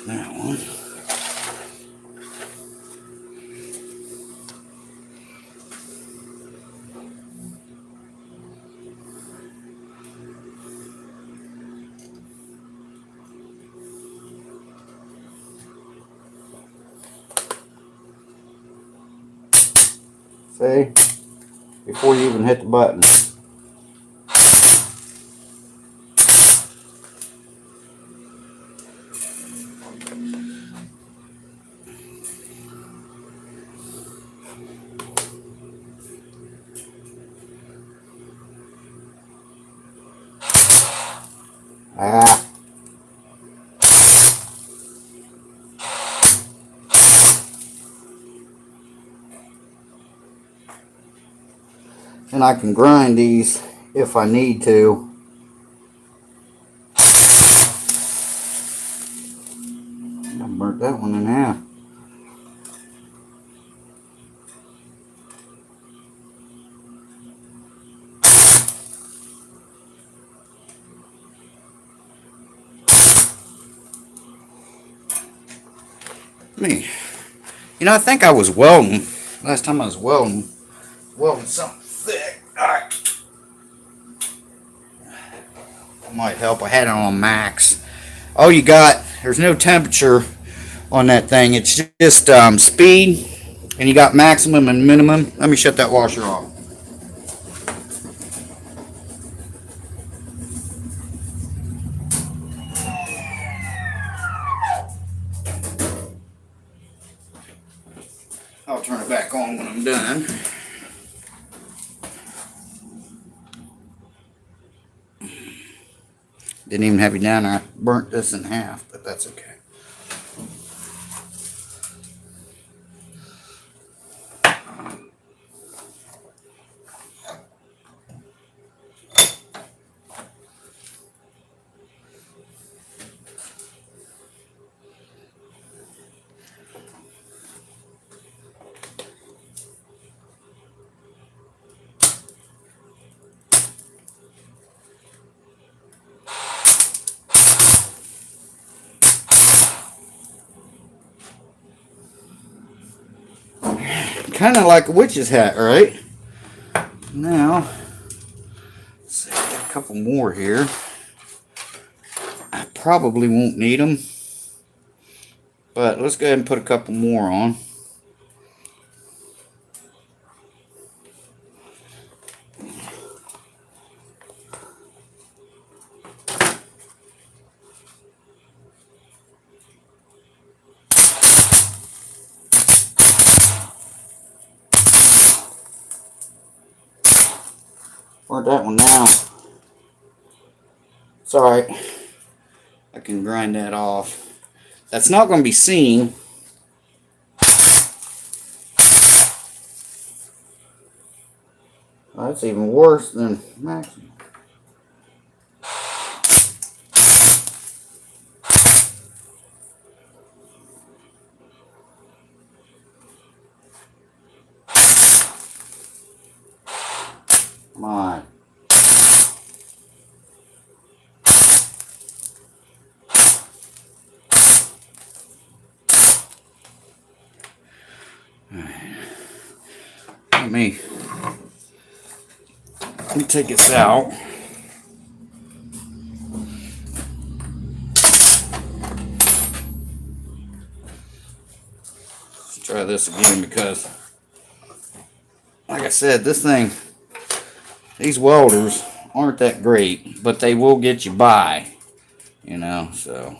That one. See? Before you even hit the button. Ah. And I can grind these if I need to. I burnt that one in half. Me. You know, I think I was welding. Last time I was welding something thick. Alright. Might help. I had it on max. All you got, there's no temperature on that thing. It's just speed, and you got maximum and minimum. Let me shut that washer off. I'll turn it back on when I'm done. Didn't even have you down there. I burnt this in half, but that's okay. Kind of like a witch's hat, right? Now, let's see, got a couple more here. I probably won't need them, but let's go ahead and put a couple more on. Where'd that one now? It's alright. I can grind that off. That's not going to be seen. Well, that's even worse than maximum. Come on. Let me take this out. Let's try this again because, like I said, this thing, these welders aren't that great, but they will get you by, you know, so.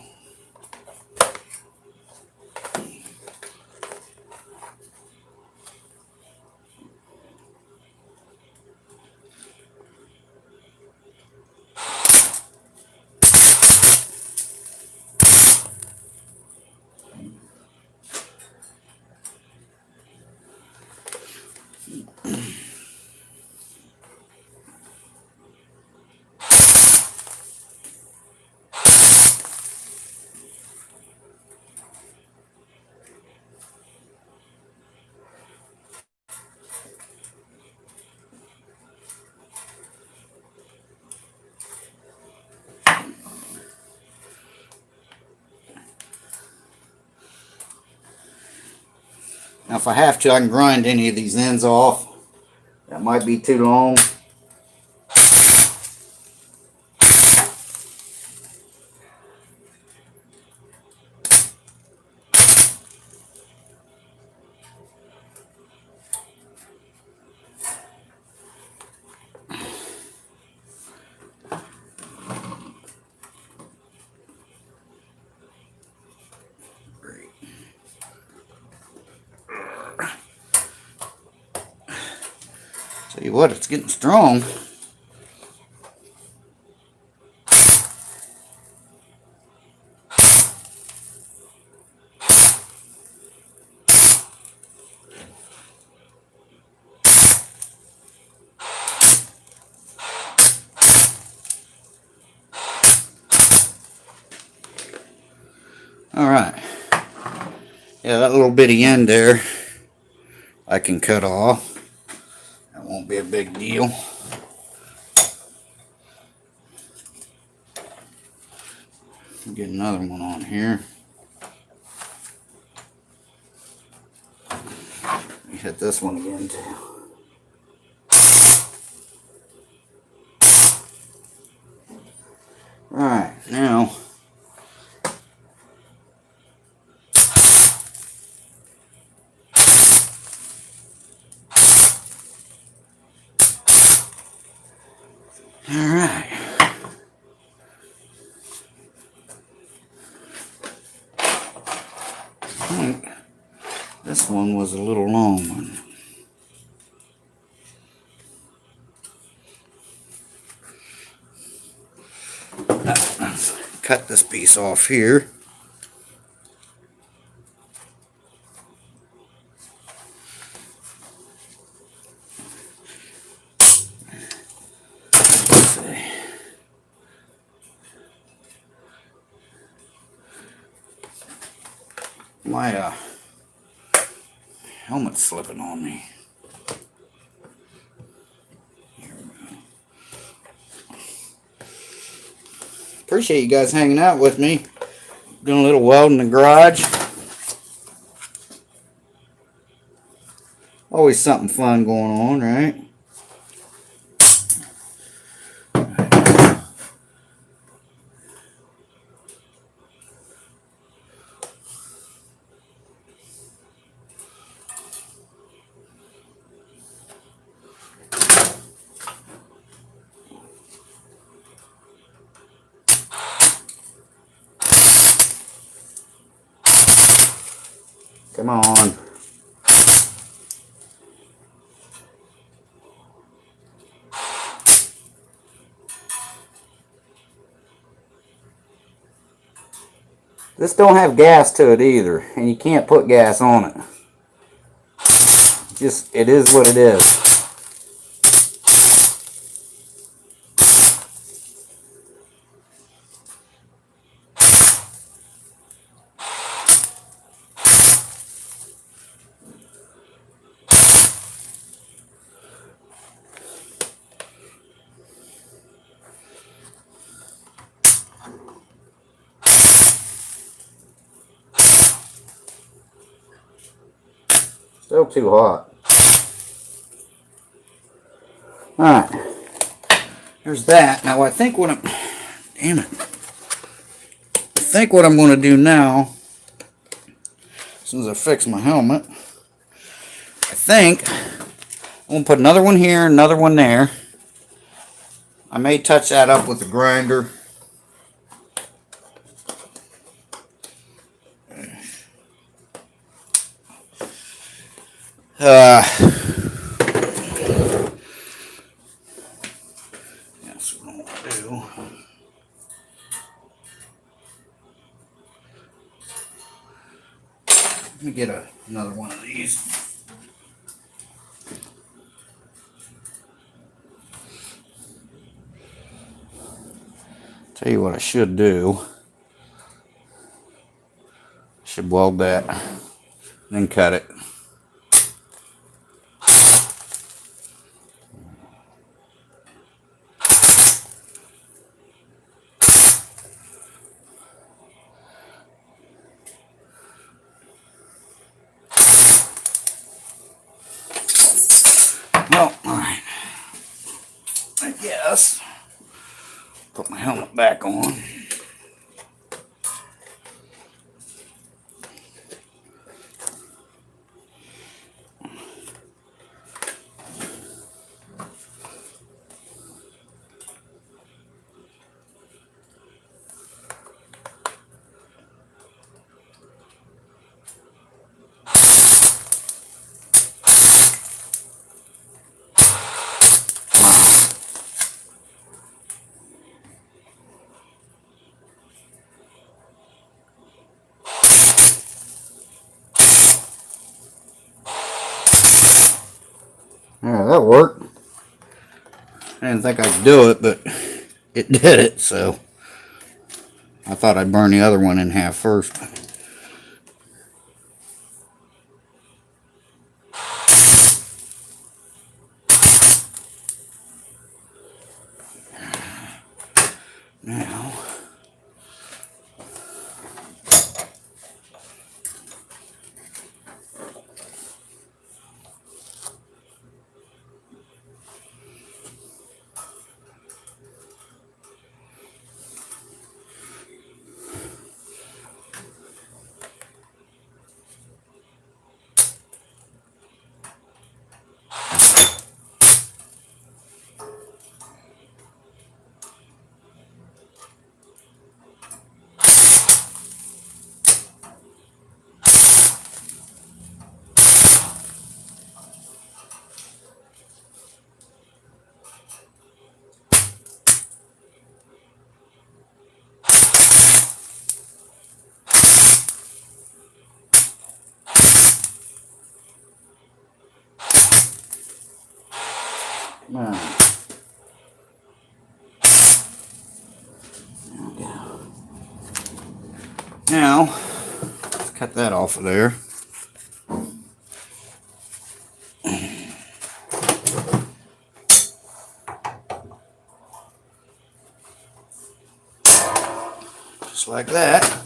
Now, if I have to, I can grind any of these ends off. That might be too long. Tell you what, it's getting strong. All right. Yeah, that little bitty end there, I can cut off. That won't be a big deal. Get another one on here. hit this one again too. Alright, now alright. I think this one was a little long one. Cut this piece off here. Let's see. My helmet's slipping on me. Appreciate you guys hanging out with me. Doing a little welding in the garage. Always something fun going on, right? Come on. This don't have gas to it either, and you can't put gas on it. Just, it is what it is. Still too hot. Alright. There's that. Now I think what I'm... Damn it. I think what I'm going to do now, as soon as I fix my helmet, I think I'm going to put another one here, another one there. I may touch that up with a grinder. That's what I want to do. Let me get another one of these. Tell you what I should do. Should weld that, then cut it. Well, alright. I guess put my helmet back on. Yeah, that worked. I didn't think I could do it, but it did it, so I thought I'd burn the other one in half first. Now, Now, there we go. Now, let's cut that off of there. Just like that.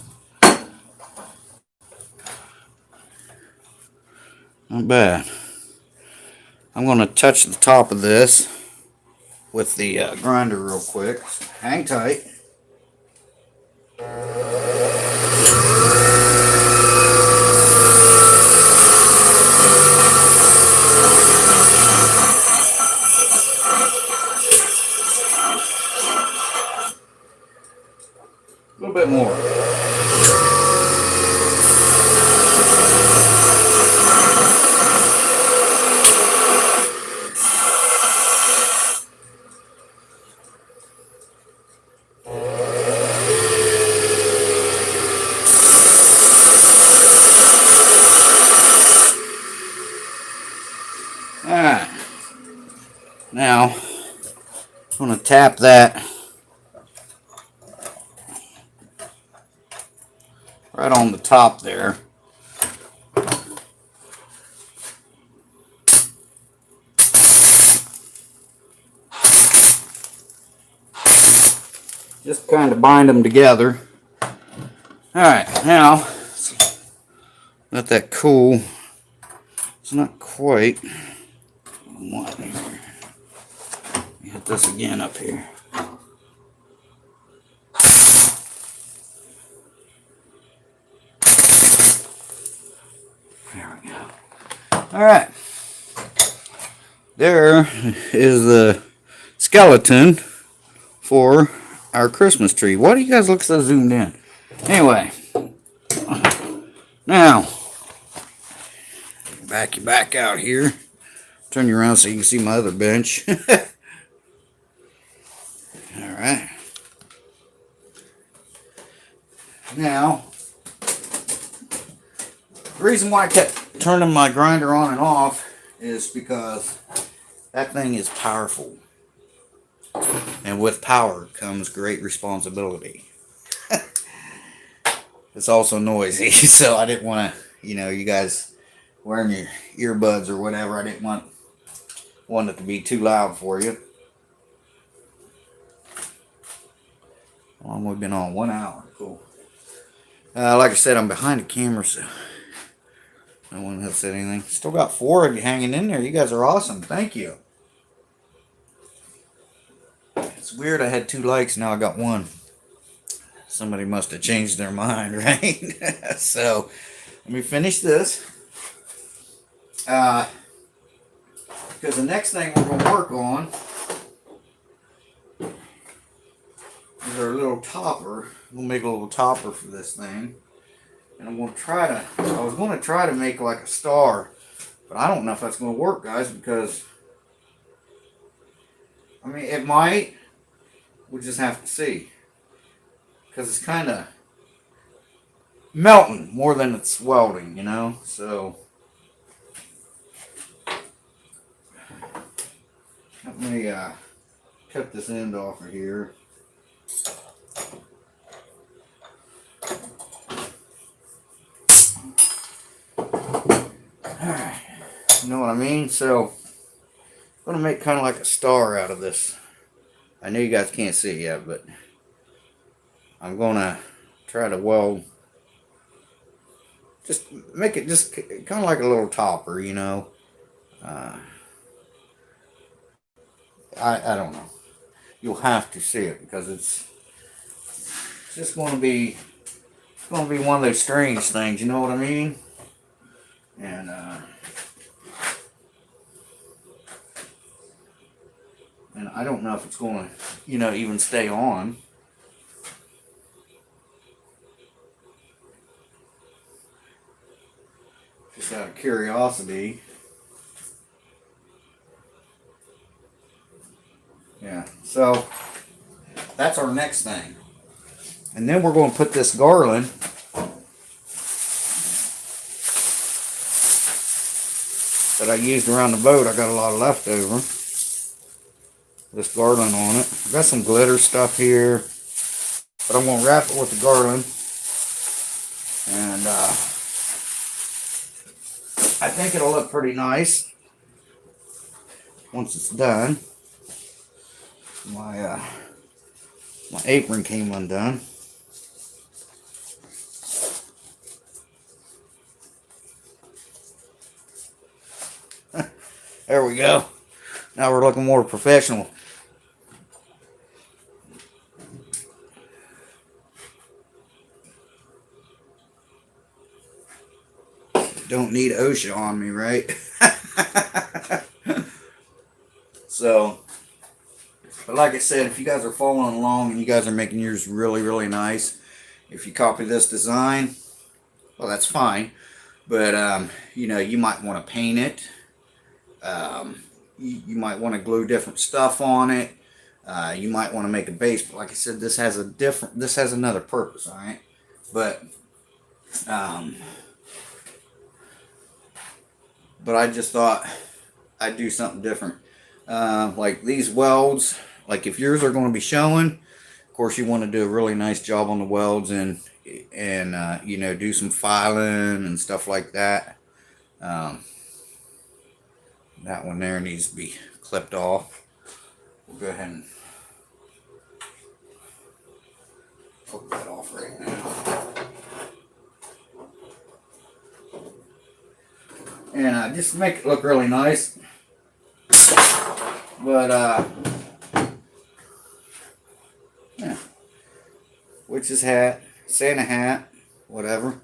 Not bad. I'm going to touch the top of this with the grinder real quick. Hang tight. A little bit more. Alright. Now, I'm going to tap that right on the top there. Just kind of bind them together. Alright, now let that cool. It's not quite. Let me hit this again up here. There we go. Alright. There is the skeleton for our Christmas tree. Why do you guys look so zoomed in? Anyway. Now, back you back out here. Turn you around so you can see my other bench. Alright. Now, the reason why I kept turning my grinder on and off is because that thing is powerful. And with power comes great responsibility. It's also noisy, so I didn't want to, you guys wearing your earbuds or whatever, I didn't want it to be too loud for you. How long have we been on? 1 hour. Cool. Like I said, I'm behind the camera, so no one has said anything. Still got 4 of you hanging in there. You guys are awesome. Thank you. It's weird I had 2 likes, now I got 1. Somebody must have changed their mind, right? So, let me finish this. Because the next thing we're going to work on is our little topper. We'll make a little topper for this thing. And I was going to try to make like a star. But I don't know if that's going to work, guys, because, it might. We'll just have to see. Because it's kind of melting more than it's welding, So, let me cut this end off of here. Alright, you know what I mean? So, I'm going to make kind of like a star out of this. I know you guys can't see it yet, but I'm going to try to weld, just make it just kind of like a little topper, I don't know. You'll have to see it because it's just going to be one of those strange things, you know what I mean? And I don't know if it's going to, even stay on. Just out of curiosity. Yeah, so that's our next thing. And then we're going to put this garland that I used around the boat. I got a lot of leftover. this garland on it. I've got some glitter stuff here, but I'm gonna wrap it with the garland, and I think it'll look pretty nice once it's done. My apron came undone. There we go. Now we're looking more professional. Don't need OSHA on me, right? So, but like I said, if you guys are following along and you guys are making yours really, really nice, if you copy this design, well, that's fine. But, you know, you might want to paint it. You might want to glue different stuff on it. You might want to make a base. But like I said, this has another purpose, all right? But I just thought I'd do something different. Like these welds, like if yours are going to be showing, of course you want to do a really nice job on the welds and you know, do some filing and stuff like that. That one there needs to be clipped off. We'll go ahead and clip that off right now. And just to make it look really nice. But, yeah. Witch's hat, Santa hat, whatever.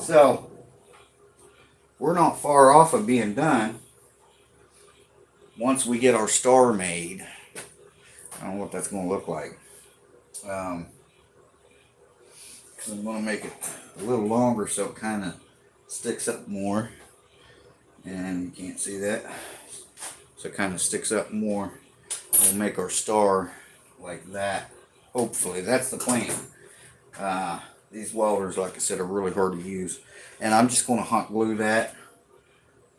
So, we're not far off of being done. Once we get our star made, I don't know what that's going to look like. Because I'm going to make it a little longer so it kind of sticks up more. And you can't see that. So it kind of sticks up more. We'll make our star like that. Hopefully, that's the plan. These welders, like I said, are really hard to use. And I'm just going to hot glue that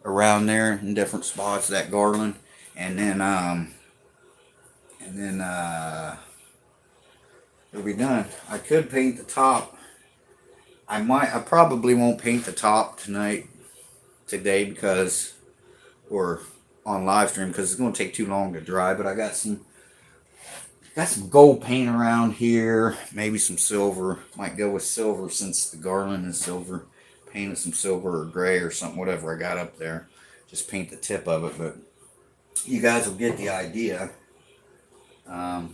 around there in different spots, that garland. And then it'll be done. I could paint the top. I probably won't paint the top today because, or on live stream, because it's going to take too long to dry. But I got some gold paint around here, maybe some silver. Might go with silver since the garland is silver. Paint some silver or gray or something, whatever I got up there. Just paint the tip of it, but you guys will get the idea.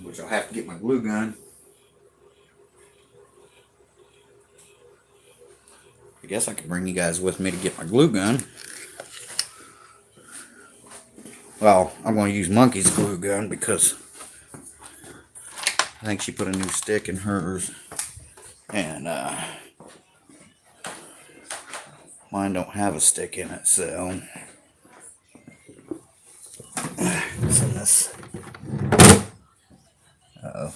Which I'll have to get my glue gun. I guess I could bring you guys with me to get my glue gun. Well, I'm going to use Monkey's glue gun because I think she put a new stick in hers. And mine don't have a stick in it, so it's in this. Uh-oh.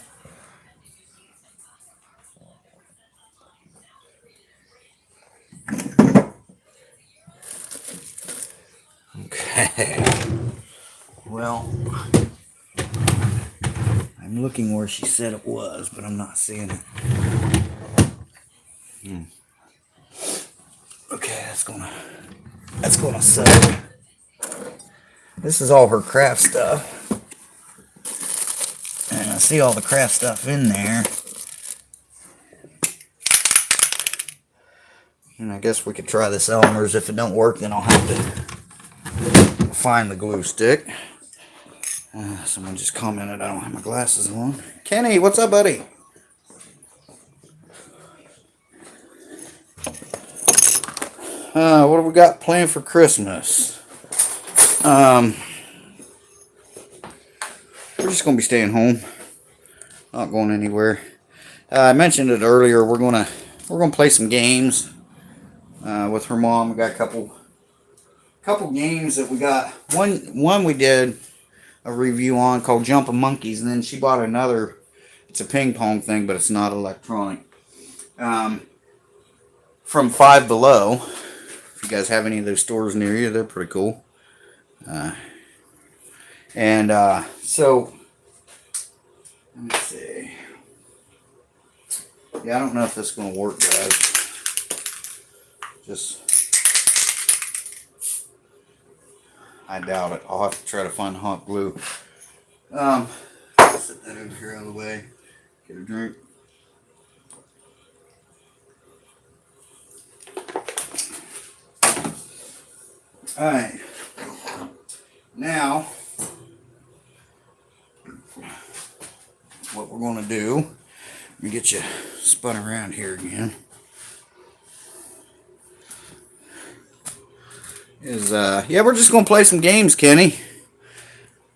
Okay. Well, I'm looking where she said it was, but I'm not seeing it. Okay, that's gonna suck. This is all her craft stuff. And I see all the craft stuff in there. And I guess we could try this Elmer's. If it don't work, then I'll have to find the glue stick. Someone just commented I don't have my glasses on. Kenny, what's up, buddy? What have we got planned for Christmas? We're just gonna be staying home, not going anywhere. I mentioned it earlier. We're gonna play some games with her mom. We got a couple games that we got. One we did a review on called Jumping Monkeys, and then she bought another. It's a ping pong thing, but it's not electronic. From Five Below. If you guys have any of those stores near you, they're pretty cool. And so, let me see. Yeah, I don't know if this is going to work, guys. I doubt it. I'll have to try to find hot glue. Set that over here out of the way. Get a drink. Alright. Now, what we're going to do, let me get you spun around here again, is, yeah, we're just going to play some games, Kenny.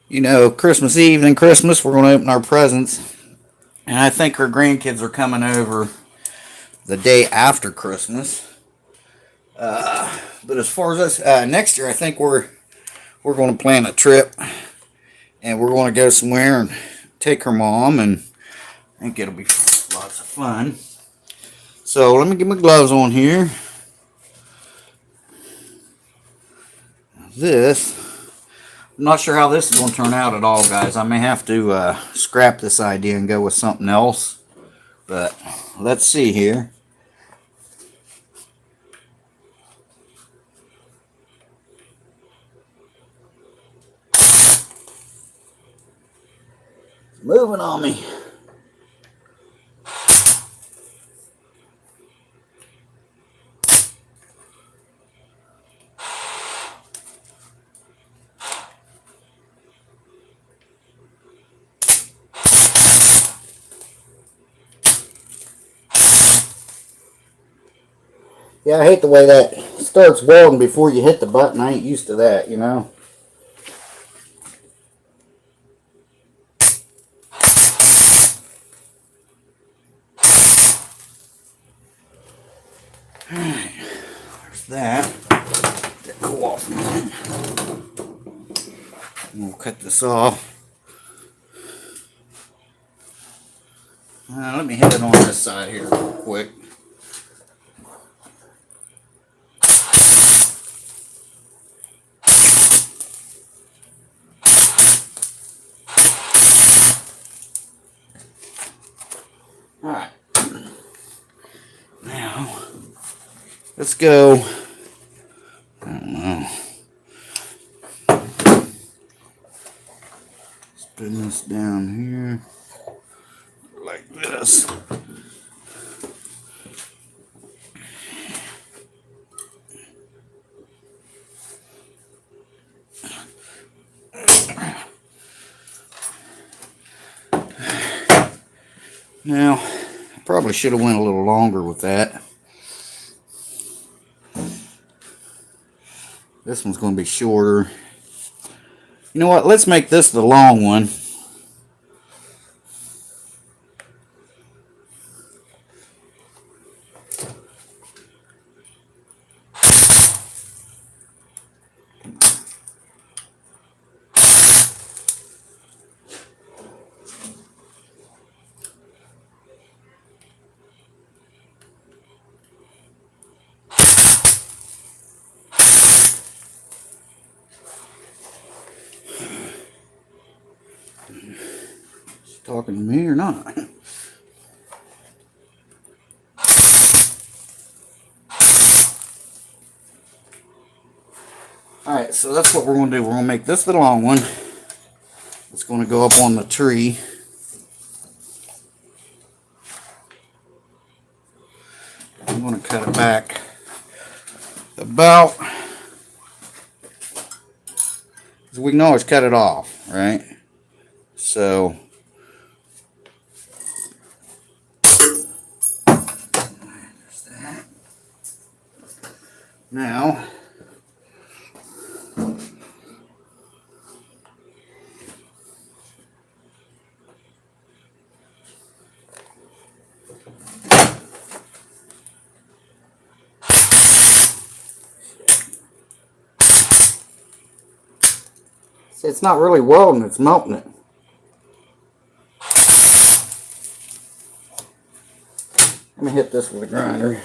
You know, Christmas Eve and Christmas, we're going to open our presents. And I think her grandkids are coming over the day after Christmas. But as far as us, next year, I think we're going to plan a trip. And we're going to go somewhere and take her mom. And I think it'll be lots of fun. So let me get my gloves on here. This, I'm not sure how this is going to turn out at all, guys. I may have to scrap this idea and go with something else. But let's see here. Moving on me. Yeah, I hate the way that starts welding before you hit the button. I ain't used to that, you know. Alright, there's that. Go off a minute. We'll cut this off. Let me hit it on this side here real quick. Alright. Now, let's go. I don't know. Spin this down here. Like this. Now, I probably should have went a little longer with that. This one's going to be shorter. You know what? Let's make this the long one. Talking to me or not? Alright, so that's what we're going to do. We're going to make this the long one. It's going to go up on the tree. I'm going to cut it back about, because we can always cut it off, right? So now, see, it's not really welding, it's melting it. Let me hit this with a grinder.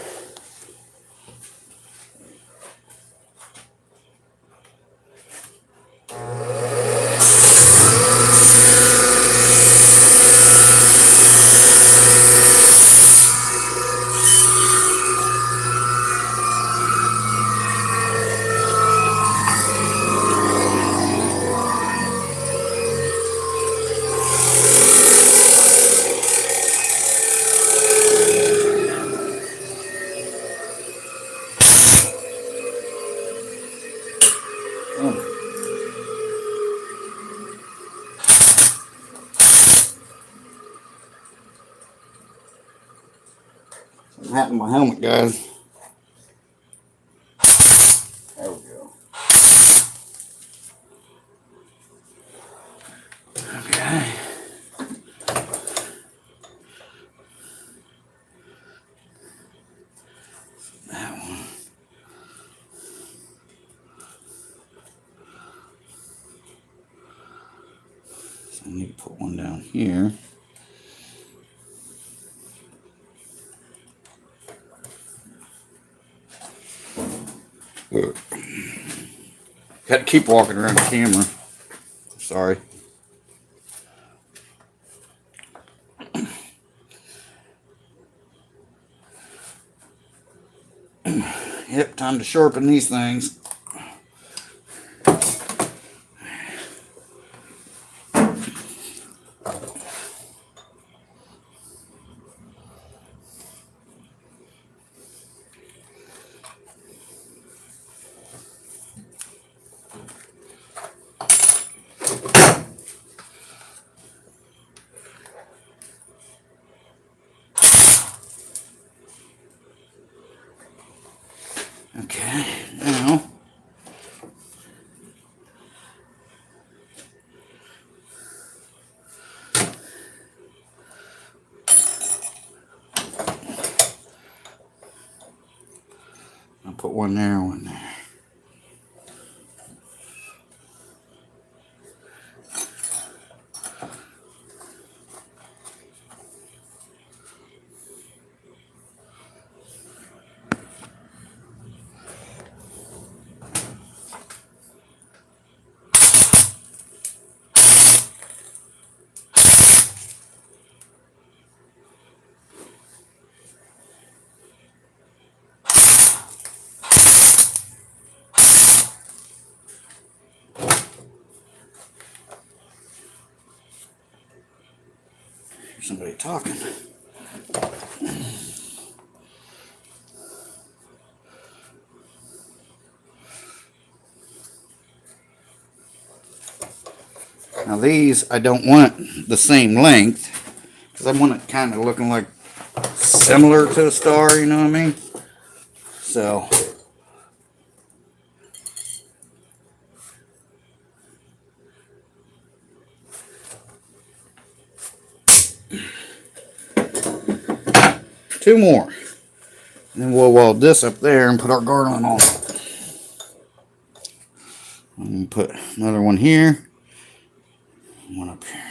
hat and my helmet, guys. There we go. Okay. That one. So I need to put one down here. Got to keep walking around the camera. Sorry. Yep, time to sharpen these things. Okay, now I'll put one there, one there. Here's somebody talking. Now these, I don't want the same length, because I want it kind of looking like similar to a star, you know what I mean? So, two more. And then we'll weld this up there and put our garland on it. I'm going to put another one here. One up here.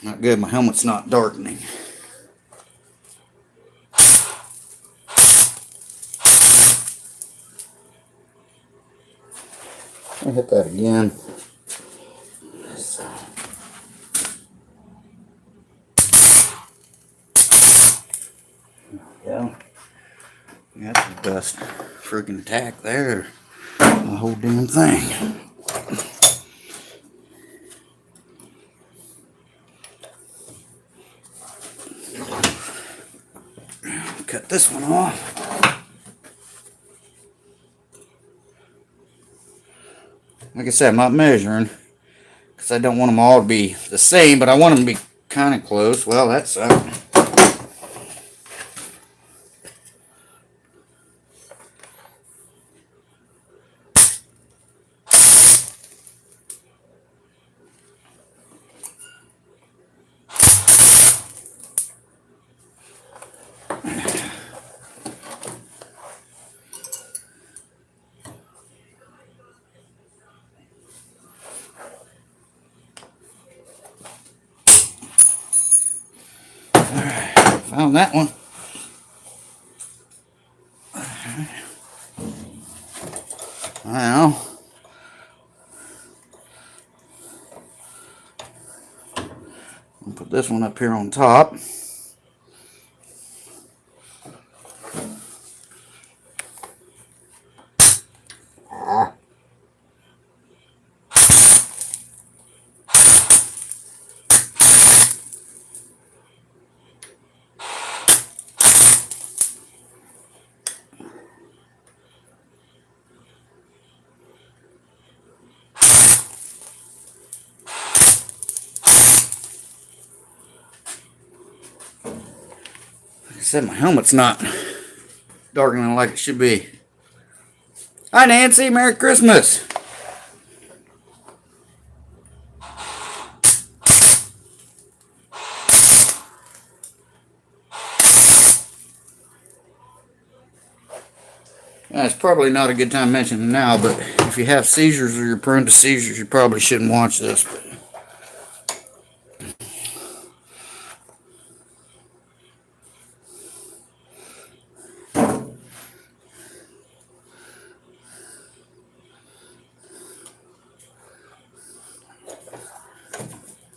Not good, my helmet's not darkening. I'll hit that again. So. Yeah. That's the best freaking tack there. The whole damn thing. Cut this one off. Like I said, I'm not measuring because I don't want them all to be the same, but I want them to be kind of close. Well, that sucked. Found that one. Now, I'll put this one up here on top. said my helmet's not darkening like it should be. Hi, Nancy. Merry Christmas. It's probably not a good time mentioning now, but if you have seizures or you're prone to seizures, you probably shouldn't watch this.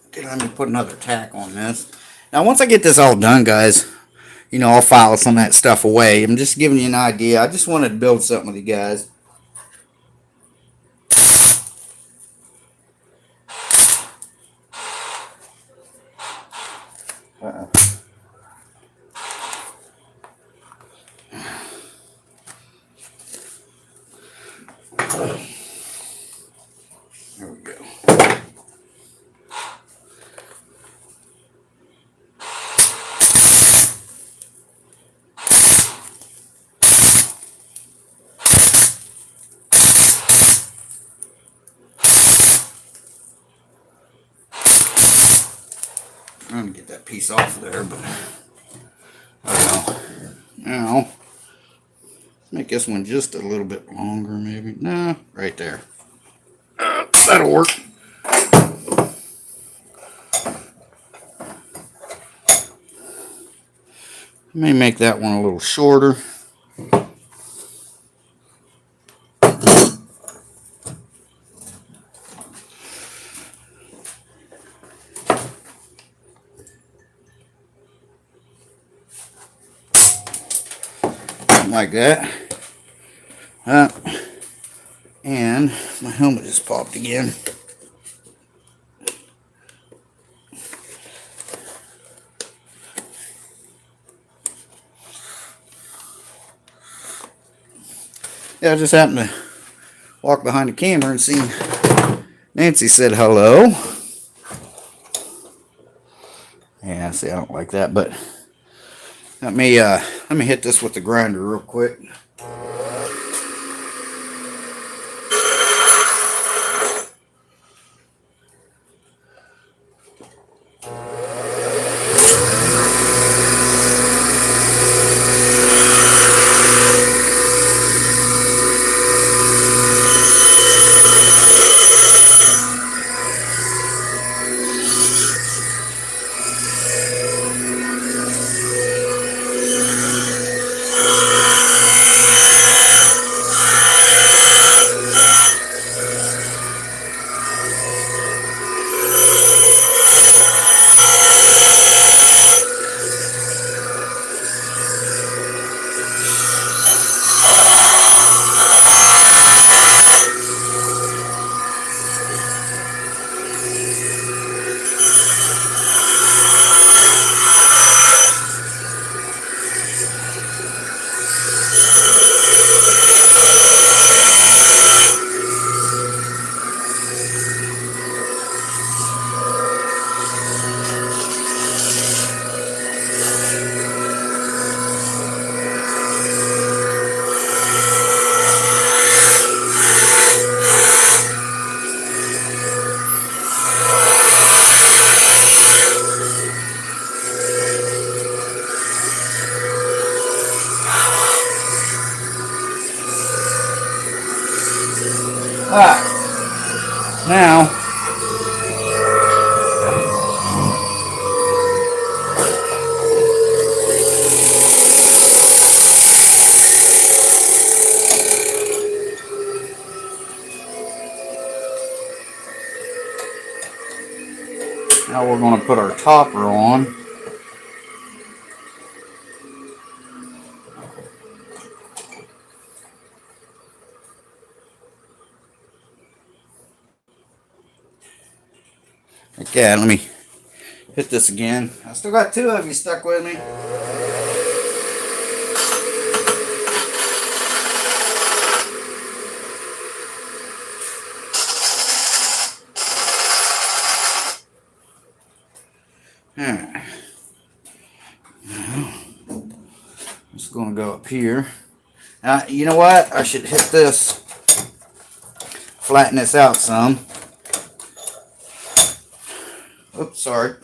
Okay, let me put another tack on this. Now, once I get this all done, guys, you know, I'll file some of that stuff away. I'm just giving you an idea. I just wanted to build something with you guys. There we go. I'm going to get that piece off there, but I don't know. Now, make this one just a little bit longer, maybe. No, right there. That'll work. May make that one a little shorter. Like that. And my helmet just popped again. Yeah, I just happened to walk behind the camera and see Nancy said hello. Yeah, see, I don't like that, but let me hit this with the grinder real quick. Now, we're going to put our topper on. Okay, let me hit this again. I still got two of you stuck with me. Alright. going to go up here. Now, you know what? I should hit this, flatten this out some. Oops, sorry.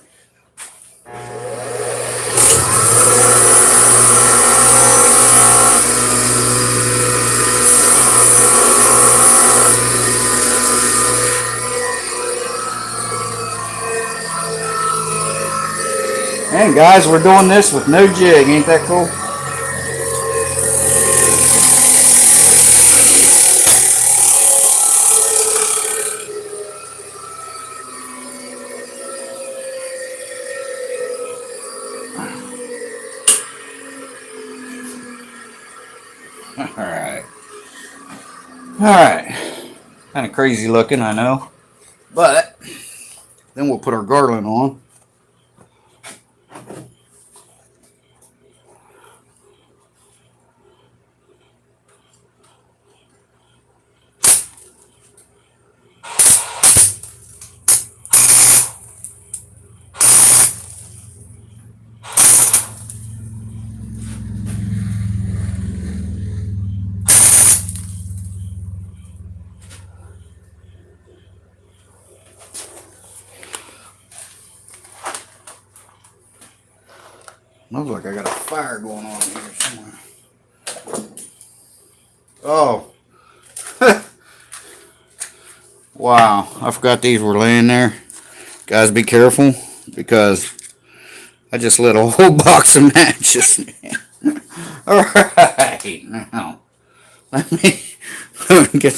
And guys, we're doing this with no jig. Ain't that cool? Alright. Alright. Kind of crazy looking, I know. But then we'll put our garland on. Looks like I got a fire going on here somewhere. Oh. Wow. I forgot these were laying there. Guys, be careful because I just lit a whole box of matches. Alright. Now, let me get.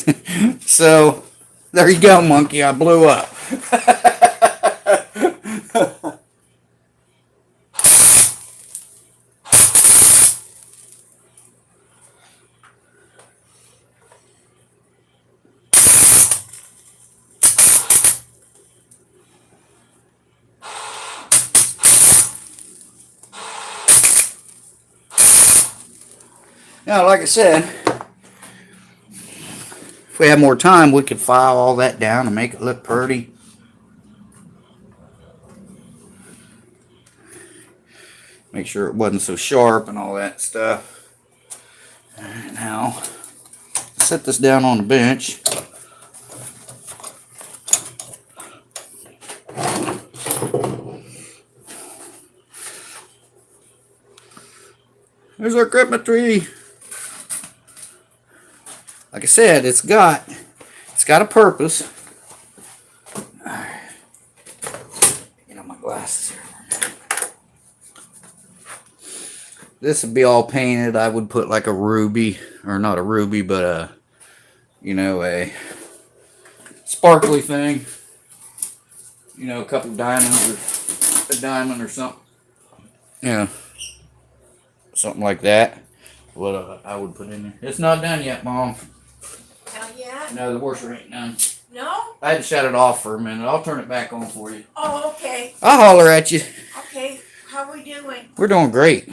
So, there you go, monkey. I blew up. Now, like I said, if we had more time, we could file all that down and make it look pretty. Make sure it wasn't so sharp and all that stuff. All right, now, set this down on the bench. There's our Christmas tree. Like I said, it's got a purpose. Get on my glasses here. This would be all painted. I would put like a ruby, or not a ruby, but a sparkly thing. You know, a couple diamonds or a diamond or something. Yeah, something like that. What I would put in there. It's not done yet, Mom. Not yet? No, the washer ain't done. No? I had to shut it off for a minute. I'll turn it back on for you. Oh, okay. I'll holler at you. Okay. How are we doing? We're doing great.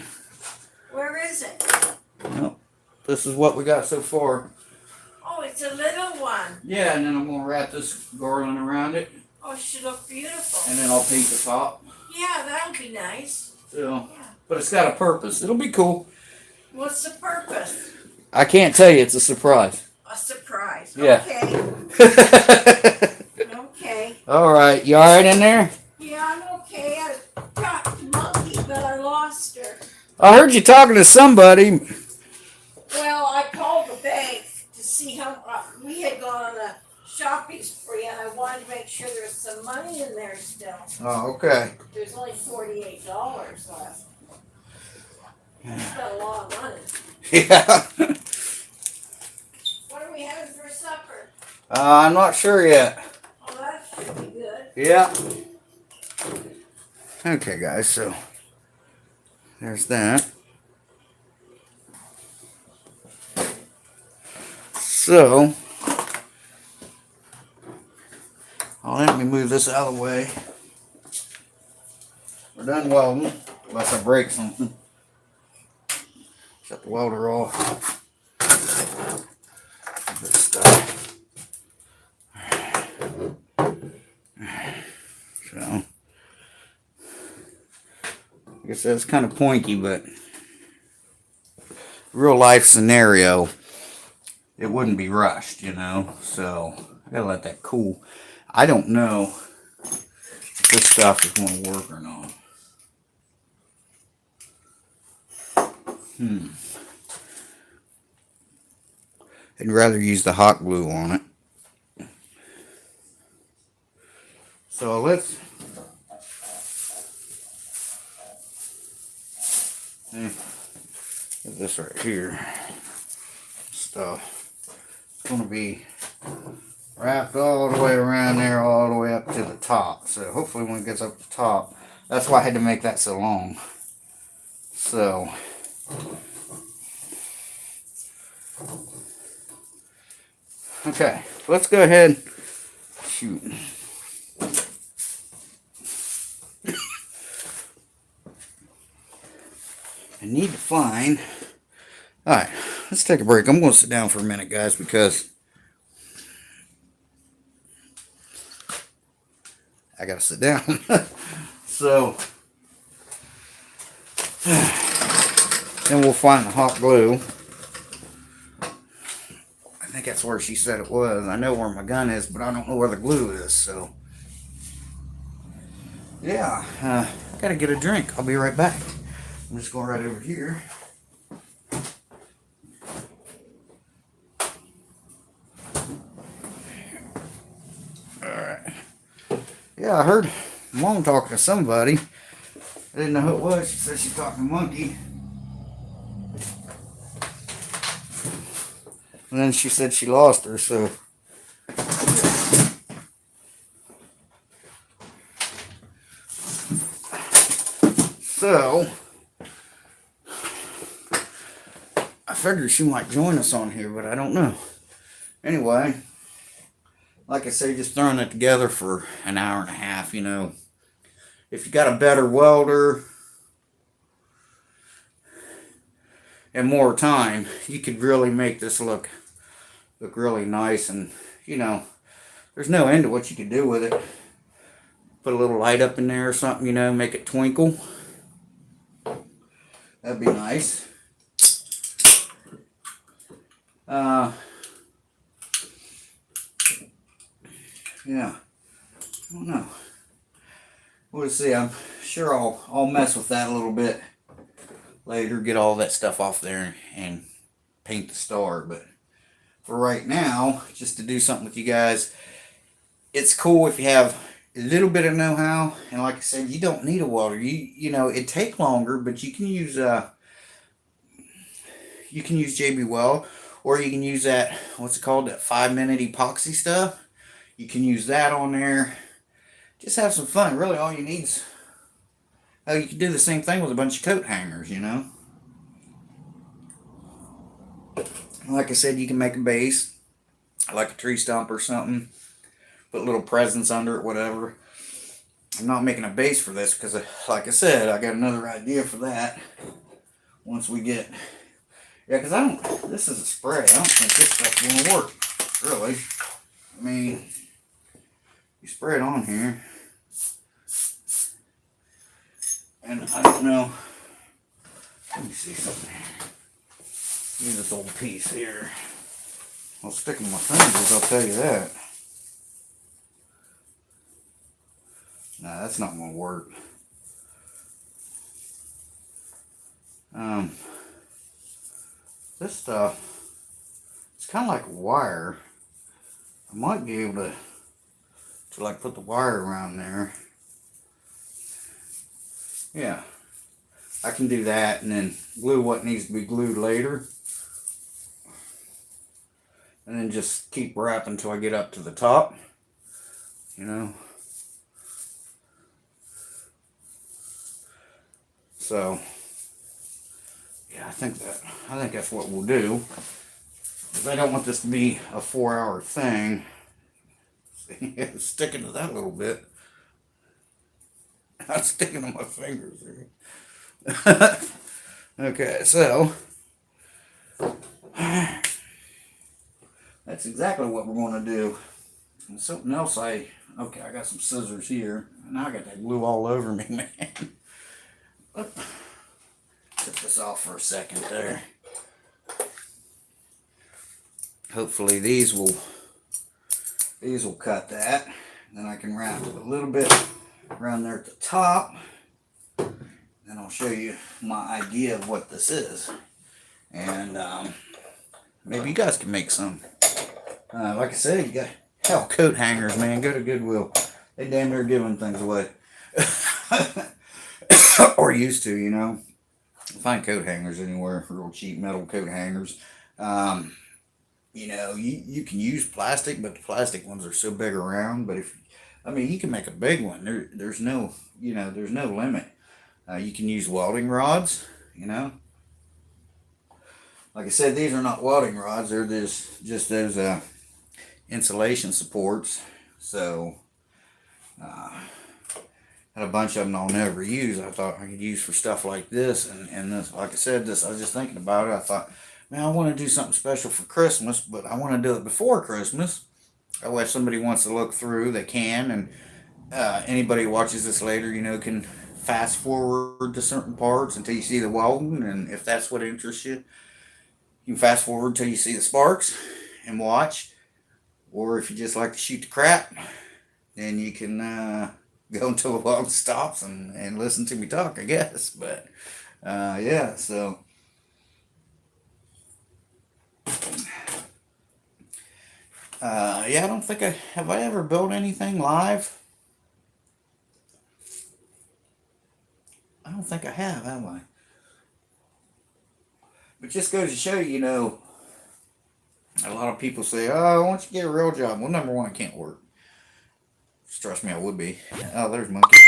Where is it? Well, this is what we got so far. Oh, it's a little one. Yeah, and then I'm going to wrap this garland around it. Oh, it should look beautiful. And then I'll paint the top. Yeah, that'll be nice. So, Yeah. but it's got a purpose. It'll be cool. What's the purpose? I can't tell you. It's a surprise. A surprise. Yeah. Okay. Okay. All right. You all right in there? Yeah, I'm okay. I got Monkey, but I lost her. I heard you talking to somebody. Well, I called the bank to see how we had gone on a shopping spree, and I wanted to make sure there's some money in there still. Oh, okay. There's only $48 left. It's got a lot of money. Yeah. What are we having for supper? I'm not sure yet. Oh, that should be good. Yeah. Okay, guys, so there's that. So, let me move this out of the way. We're done welding, unless I break something. Shut the welder off. This stuff. So, like I said, it's kind of pointy, but real life scenario, it wouldn't be rushed, you know. So I gotta let that cool. I don't know if this stuff is going to work or not. I'd rather use the hot glue on it. So let's get this right here. Stuff. It's going to be wrapped all the way around there, all the way up to the top. So hopefully when it gets up to the top, that's why I had to make that so long. So okay, let's go ahead. Shoot. I need to find. Alright, let's take a break. I'm going to sit down for a minute, guys, because I got to sit down. So, then we'll find the hot glue. I think that's where she said it was. I know where my gun is, but I don't know where the glue is, so. Yeah, I got to get a drink. I'll be right back. I'm just going right over here. Alright. Yeah, I heard Mom talking to somebody. I didn't know who it was. She said she's talking to Monkey. And then she said she lost her, so. So, I figured she might join us on here, but I don't know. Anyway, like I say, just throwing it together for an hour and a half, you know. If you got a better welder and more time, you could really make this look really nice. And, you know, there's no end to what you could do with it. Put a little light up in there or something, you know, make it twinkle. That'd be nice. Yeah, I don't know. We'll see. I'm sure I'll mess with that a little bit later, get all that stuff off there and paint the star. But for right now, just to do something with you guys, it's cool if you have a little bit of know-how. And like I said, you don't need a welder. You know, it take longer, but you can use JB Weld, or you can use that, what's it called, that 5-minute epoxy stuff. You can use that on there. Just have some fun. Really, all you need is, you can do the same thing with a bunch of coat hangers, you know. Like I said, you can make a base, like a tree stump or something. Put little presents under it, whatever. I'm not making a base for this because, like I said, I got another idea for that. Once we get, yeah, because this is a spray. I don't think this stuff's going to work, really. I mean, you spray it on here, and I don't know. Let me see something here. Use this old piece here. I'll stick in my fingers, I'll tell you that. Nah, that's not going to work. This stuff, it's kind of like a wire. I might be able to like put the wire around there. Yeah, I can do that and then glue what needs to be glued later. And then just keep wrapping until I get up to the top, you know. So, yeah, I think that's what we'll do. Because I don't want this to be a 4-hour thing. See, it's sticking to that a little bit. I'm sticking to my fingers here. Okay, so that's exactly what we're going to do. And something else I got some scissors here. Now I got that glue all over me, man. Set this off for a second there. hopefully these will cut that. Then I can wrap it a little bit around there at the top. Then I'll show you my idea of what this is. And maybe you guys can make some. Like I said, you got hell coat hangers, man. Go to Goodwill. They damn near giving things away. Or used to, you know. Find coat hangers anywhere, real cheap metal coat hangers. You know, you can use plastic, but the plastic ones are so big around. But you can make a big one. There's no, there's no limit. You can use welding rods, you know. Like I said, these are not welding rods. They're just those insulation supports. So, had a bunch of them I'll never use. I thought I could use for stuff like this. And this, like I said, I was just thinking about it. I thought, man, I want to do something special for Christmas, but I want to do it before Christmas. That way if somebody wants to look through, they can. And anybody who watches this later, can fast forward to certain parts until you see the welding. And if that's what interests you, you can fast forward until you see the sparks and watch. Or if you just like to shoot the crap, then you can go until the welding stops and listen to me talk, I guess. But yeah, so yeah, I don't think have I ever built anything live. I don't think I have I? But just goes to show you, a lot of people say, oh, why don't you get a real job? Well, number one, it can't work. Just trust me, I would be. Oh, there's Monkey.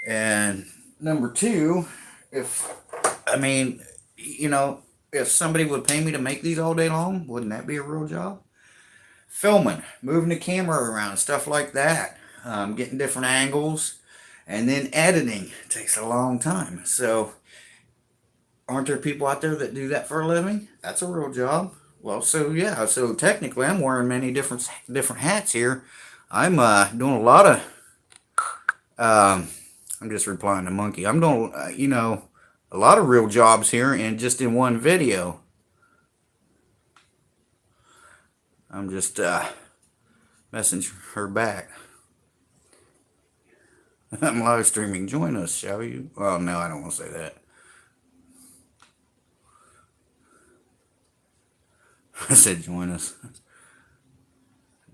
And number two, if somebody would pay me to make these all day long, wouldn't that be a real job? Filming, moving the camera around, stuff like that. Getting different angles. And then editing takes a long time. So, aren't there people out there that do that for a living? That's a real job. Well, so yeah, so technically I'm wearing many different hats here. I'm doing a lot of, I'm just replying to Monkey. I'm doing, a lot of real jobs here and just in one video. I'm just messaging her back. I'm live streaming. Join us, shall you? Well, no, I don't want to say that. I said join us.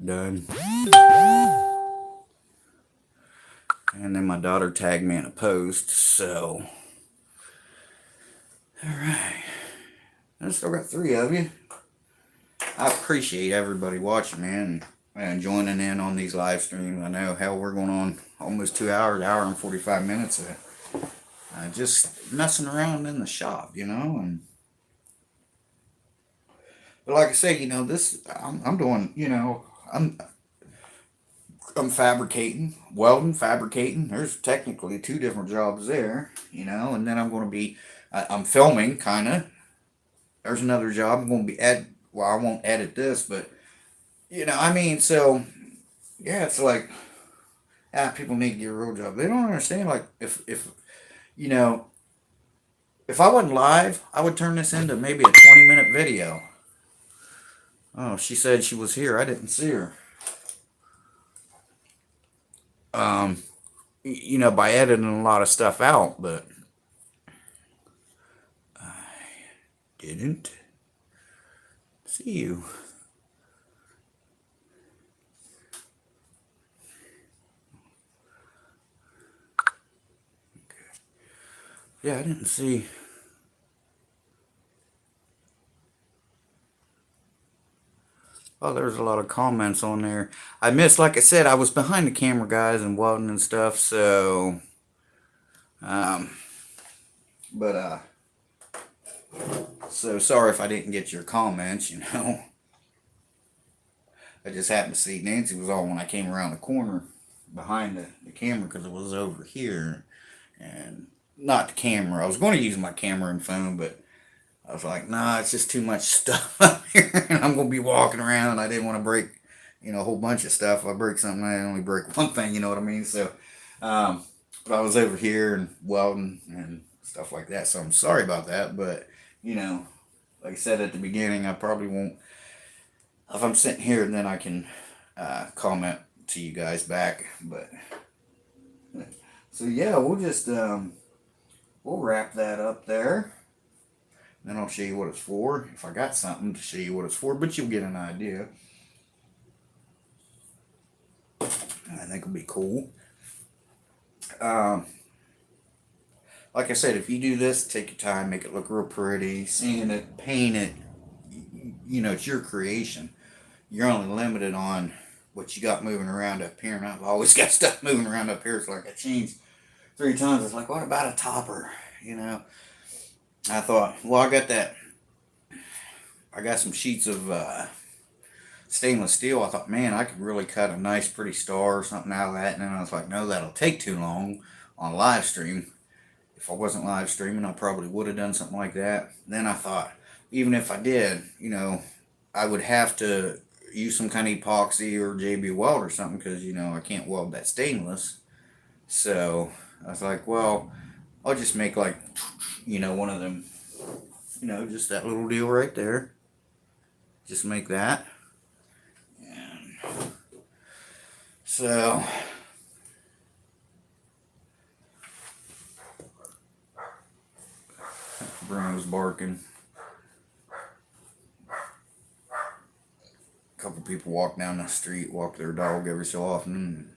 Done. And then my daughter tagged me in a post, so. Alright. I still got 3 of you. I appreciate everybody watching, man, and joining in on these live streams. I know, hell, we're going on almost 2 hours, hour and 45 minutes of just messing around in the shop, and but like I say, this I'm doing, I'm fabricating, welding, fabricating. There's technically 2 different jobs there, and then I'm going to be, I'm filming, kind of. There's another job. I'm going to be well, I won't edit this, but, so, yeah, it's like, people need to get a real job. They don't understand, like, if I wasn't live, I would turn this into maybe a 20-minute video. Oh, she said she was here. I didn't see her. By editing a lot of stuff out, but I didn't see you. Okay. Yeah, I didn't see. Oh, there's a lot of comments on there. I missed, like I said, I was behind the camera, guys, and welding and stuff, so, so sorry if I didn't get your comments, I just happened to see Nancy was on when I came around the corner behind the camera because it was over here, and not the camera. I was going to use my camera and phone, but I was like, nah, it's just too much stuff up here, and I'm going to be walking around, and I didn't want to break, a whole bunch of stuff. If I break something, I only break one thing, you know what I mean? So, but I was over here and welding and stuff like that, so I'm sorry about that, but, like I said at the beginning, I probably won't if I'm sitting here, then I can comment to you guys back. But so yeah, we'll just we'll wrap that up there. Then I'll show you what it's for. If I got something to show you what it's for, but you'll get an idea. I think it'll be cool. Like I said, if you do this, take your time, make it look real pretty, sand it, paint it. You know, it's your creation. You're only limited on what you got moving around up here, and I've always got stuff moving around up here. It's like I changed 3 times. It's like, what about a topper? You know, I thought, well, I got some sheets of stainless steel. I thought, man, I could really cut a nice, pretty star or something out of that. And then I was like, no, that'll take too long on live stream. If I wasn't live streaming, I probably would have done something like that. Then I thought, even if I did, you know, I would have to use some kind of epoxy or JB Weld or something because, you know, I can't weld that stainless. So I was like, well, I'll just make like, you know, one of them, you know, just that little deal right there. Just make that. And so Bruno's barking. A couple people walk down the street, walk their dog every so often,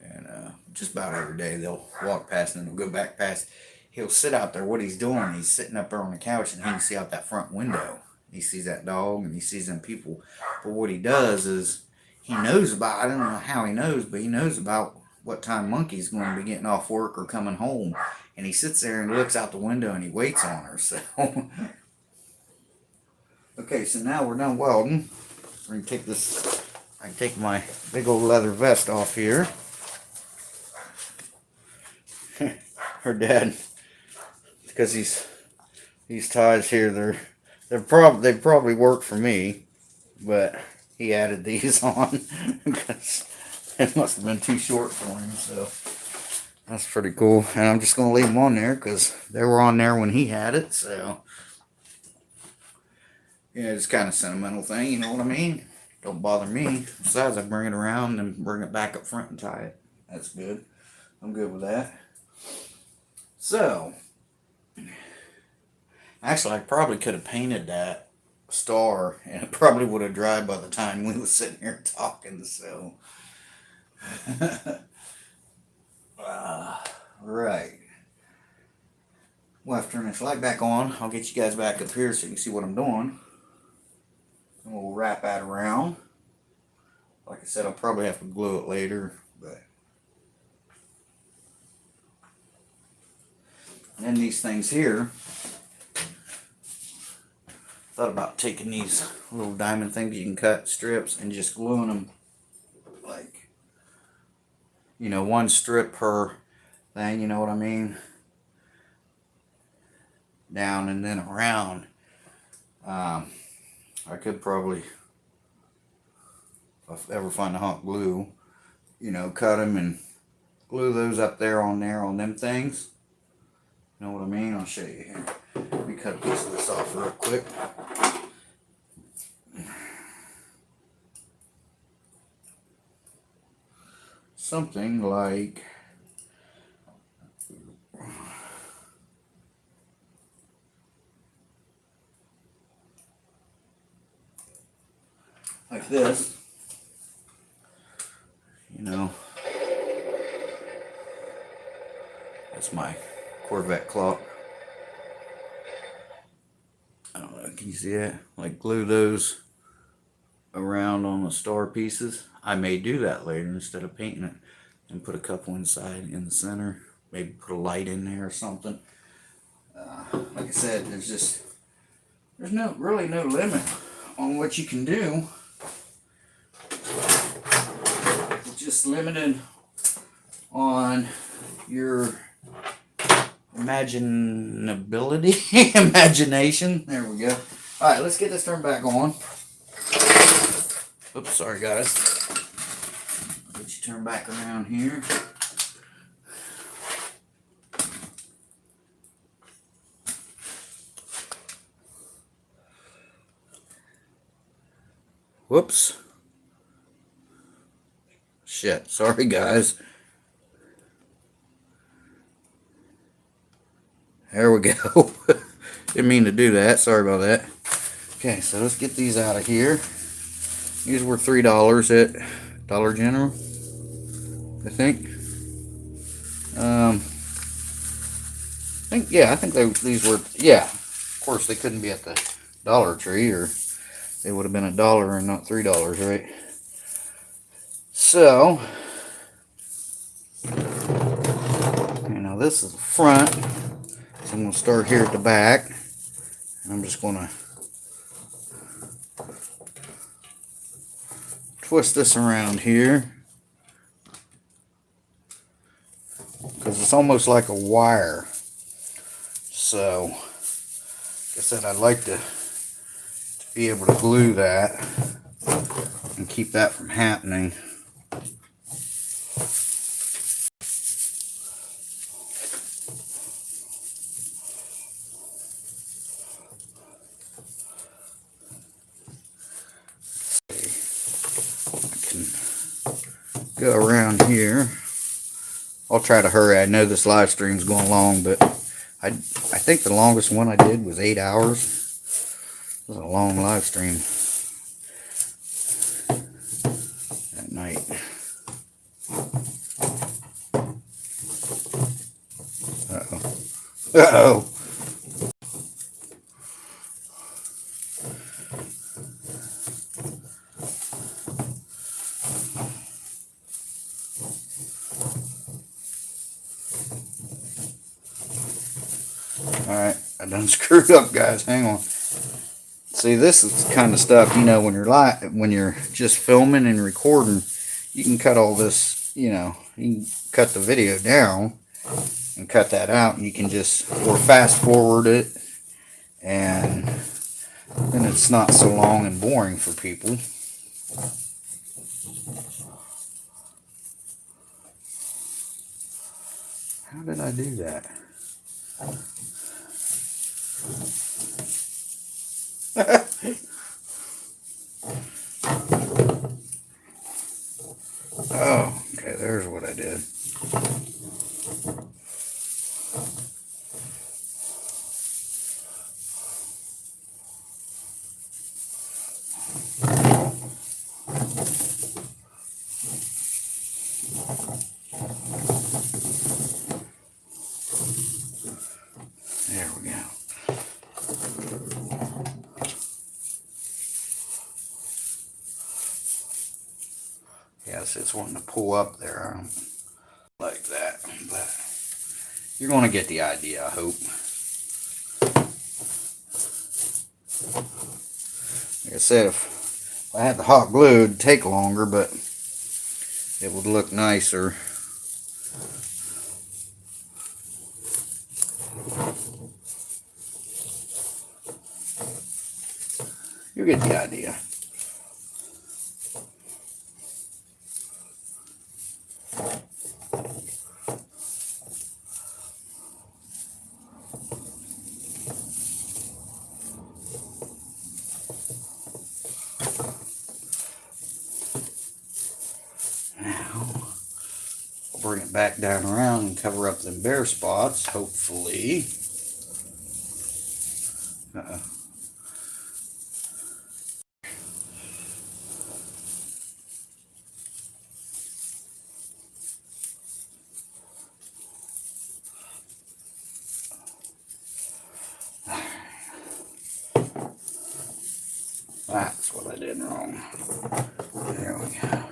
and just about every day they'll walk past and then they'll go back past. He'll sit out there. What he's doing, he's sitting up there on the couch and he can see out that front window. He sees that dog and he sees them people. But what he does is he knows about, I don't know how he knows, but he knows about what time Monkey's going to be getting off work or coming home. And he sits there and looks out the window and he waits on her. So, okay, so now we're done welding. We're going to take this, I can take my big old leather vest off here. Her dad, because these ties here, they probably work for me, but he added these on because it must have been too short for him. So that's pretty cool. And I'm just gonna leave them on there because they were on there when he had it. So yeah, it's kind of sentimental thing, you know what I mean? Don't bother me. Besides, I bring it around and bring it back up front and tie it. That's good. I'm good with that. So, actually, I probably could have painted that star, and it probably would have dried by the time we was sitting here talking. So, right. We'll have to turn this light back on. I'll get you guys back up here so you can see what I'm doing. And we'll wrap that around. Like I said, I'll probably have to glue it later, but. And then these things here, thought about taking these little diamond things you can cut strips and just gluing them like, you know, 1 strip per thing, you know what I mean? Down and then around. I could probably, if I ever find a hot glue, you know, cut them and glue those up there on them things. You know what I mean? I'll show you here. Let me cut a piece of this off real quick. Something like this, you know. That's my Corvette clock. I don't know, can you see that? Like glue those around on the star pieces. I may do that later instead of painting it and put a couple inside in the center. Maybe put a light in there or something. Like I said, there's really no limit on what you can do. It's just limited on your imagination. There we go. All right, let's get this turned back on. Oops, sorry guys. Get you turned back around here. Whoops. Shit. Sorry, guys. There we go. Didn't mean to do that. Sorry about that. Okay, so let's get these out of here. These were $3 at Dollar General, I think. I think these were, yeah. Of course, they couldn't be at the Dollar Tree, or they would have been $1 and not $3, right? So, okay, now this is the front. So I'm going to start here at the back. And I'm just going to twist this around here, because it's almost like a wire. So, like I said, I'd like to be able to glue that and keep that from happening. I can go around here. I'll try to hurry. I know this live stream's going long, but I think the longest one I did was 8 hours. It was a long live stream at night. Uh-oh. Uh-oh. Alright, I done screwed up, guys. Hang on. See, this is the kind of stuff, you know, when you're just filming and recording, you can cut all this, you know, you can cut the video down and cut that out, and you can just, or fast forward it, and then it's not so long and boring for people. How did I do that? Oh, okay, there's what I did. There we go. Yes, it's wanting to pull up there. I don't like that, but you're going to get the idea, I hope. Like I said, if I had the hot glue, it'd take longer, but it would look nicer. You get the idea. Now, I'll bring it back down around and cover up them bare spots, hopefully. Uh-oh. That's what I did wrong. There we go.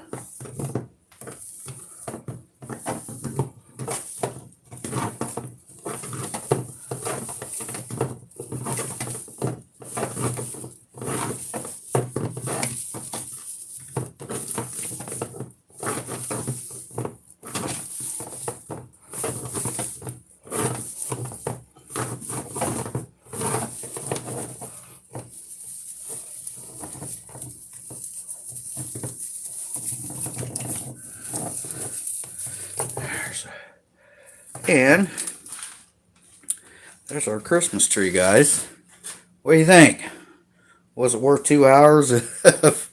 And there's our Christmas tree, guys. What do you think? Was it worth 2 hours of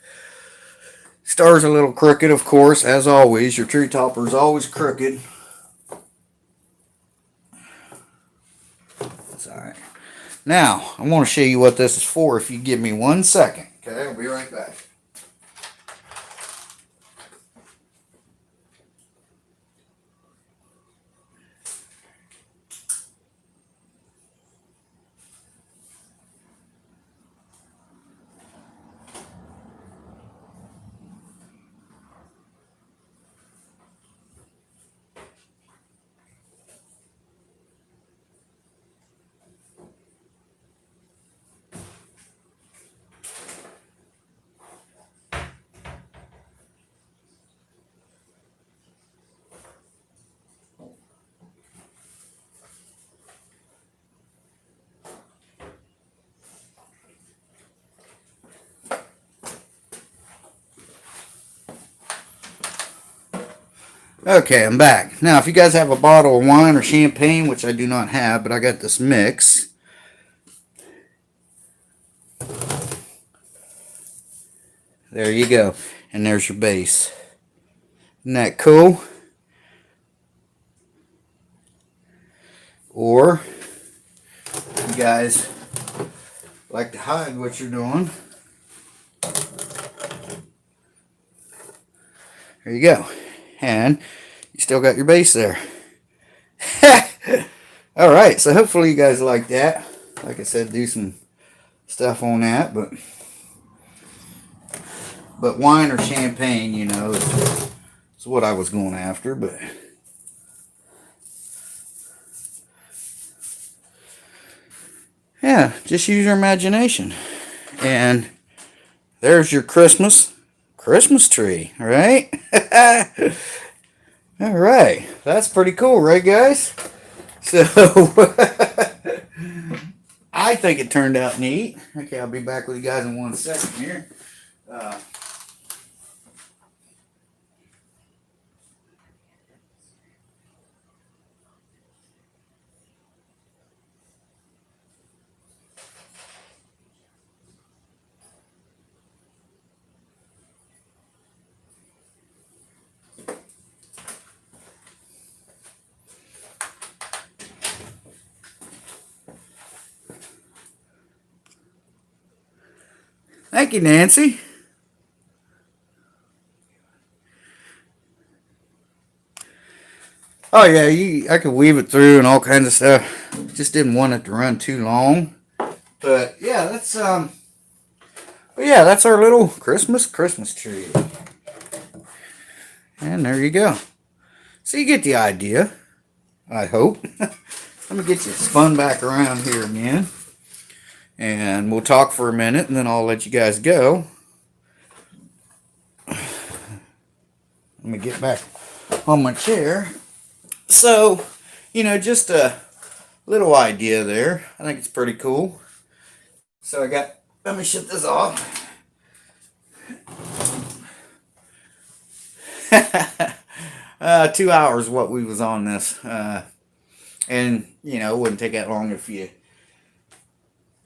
Star's a little crooked, of course, as always. Your tree topper is always crooked. That's alright. Now, I want to show you what this is for if you give me 1 second. Okay, I'll be right back. Okay, I'm back. Now, if you guys have a bottle of wine or champagne, which I do not have, but I got this mix. There you go. And there's your base. Isn't that cool? Or, if you guys like to hide what you're doing, there you go. And you still got your base there. Alright, so hopefully you guys like that. Like I said, do some stuff on that, but wine or champagne, you know, is what I was going after, but yeah, just use your imagination. And there's your Christmas tree, right? All right, that's pretty cool, right, guys? So I think it turned out neat. Okay, I'll be back with you guys in 1 second here. Thank you, Nancy. Oh yeah, I could weave it through and all kinds of stuff. Just didn't want it to run too long. But yeah, that's our little Christmas tree. And there you go. So you get the idea, I hope. Let me get you spun back around here again. And we'll talk for a minute and then I'll let you guys go. Let me get back on my chair. So, you know, just a little idea there. I think it's pretty cool. So let me shut this off. 2 hours what we was on this. And, you know, it wouldn't take that long if you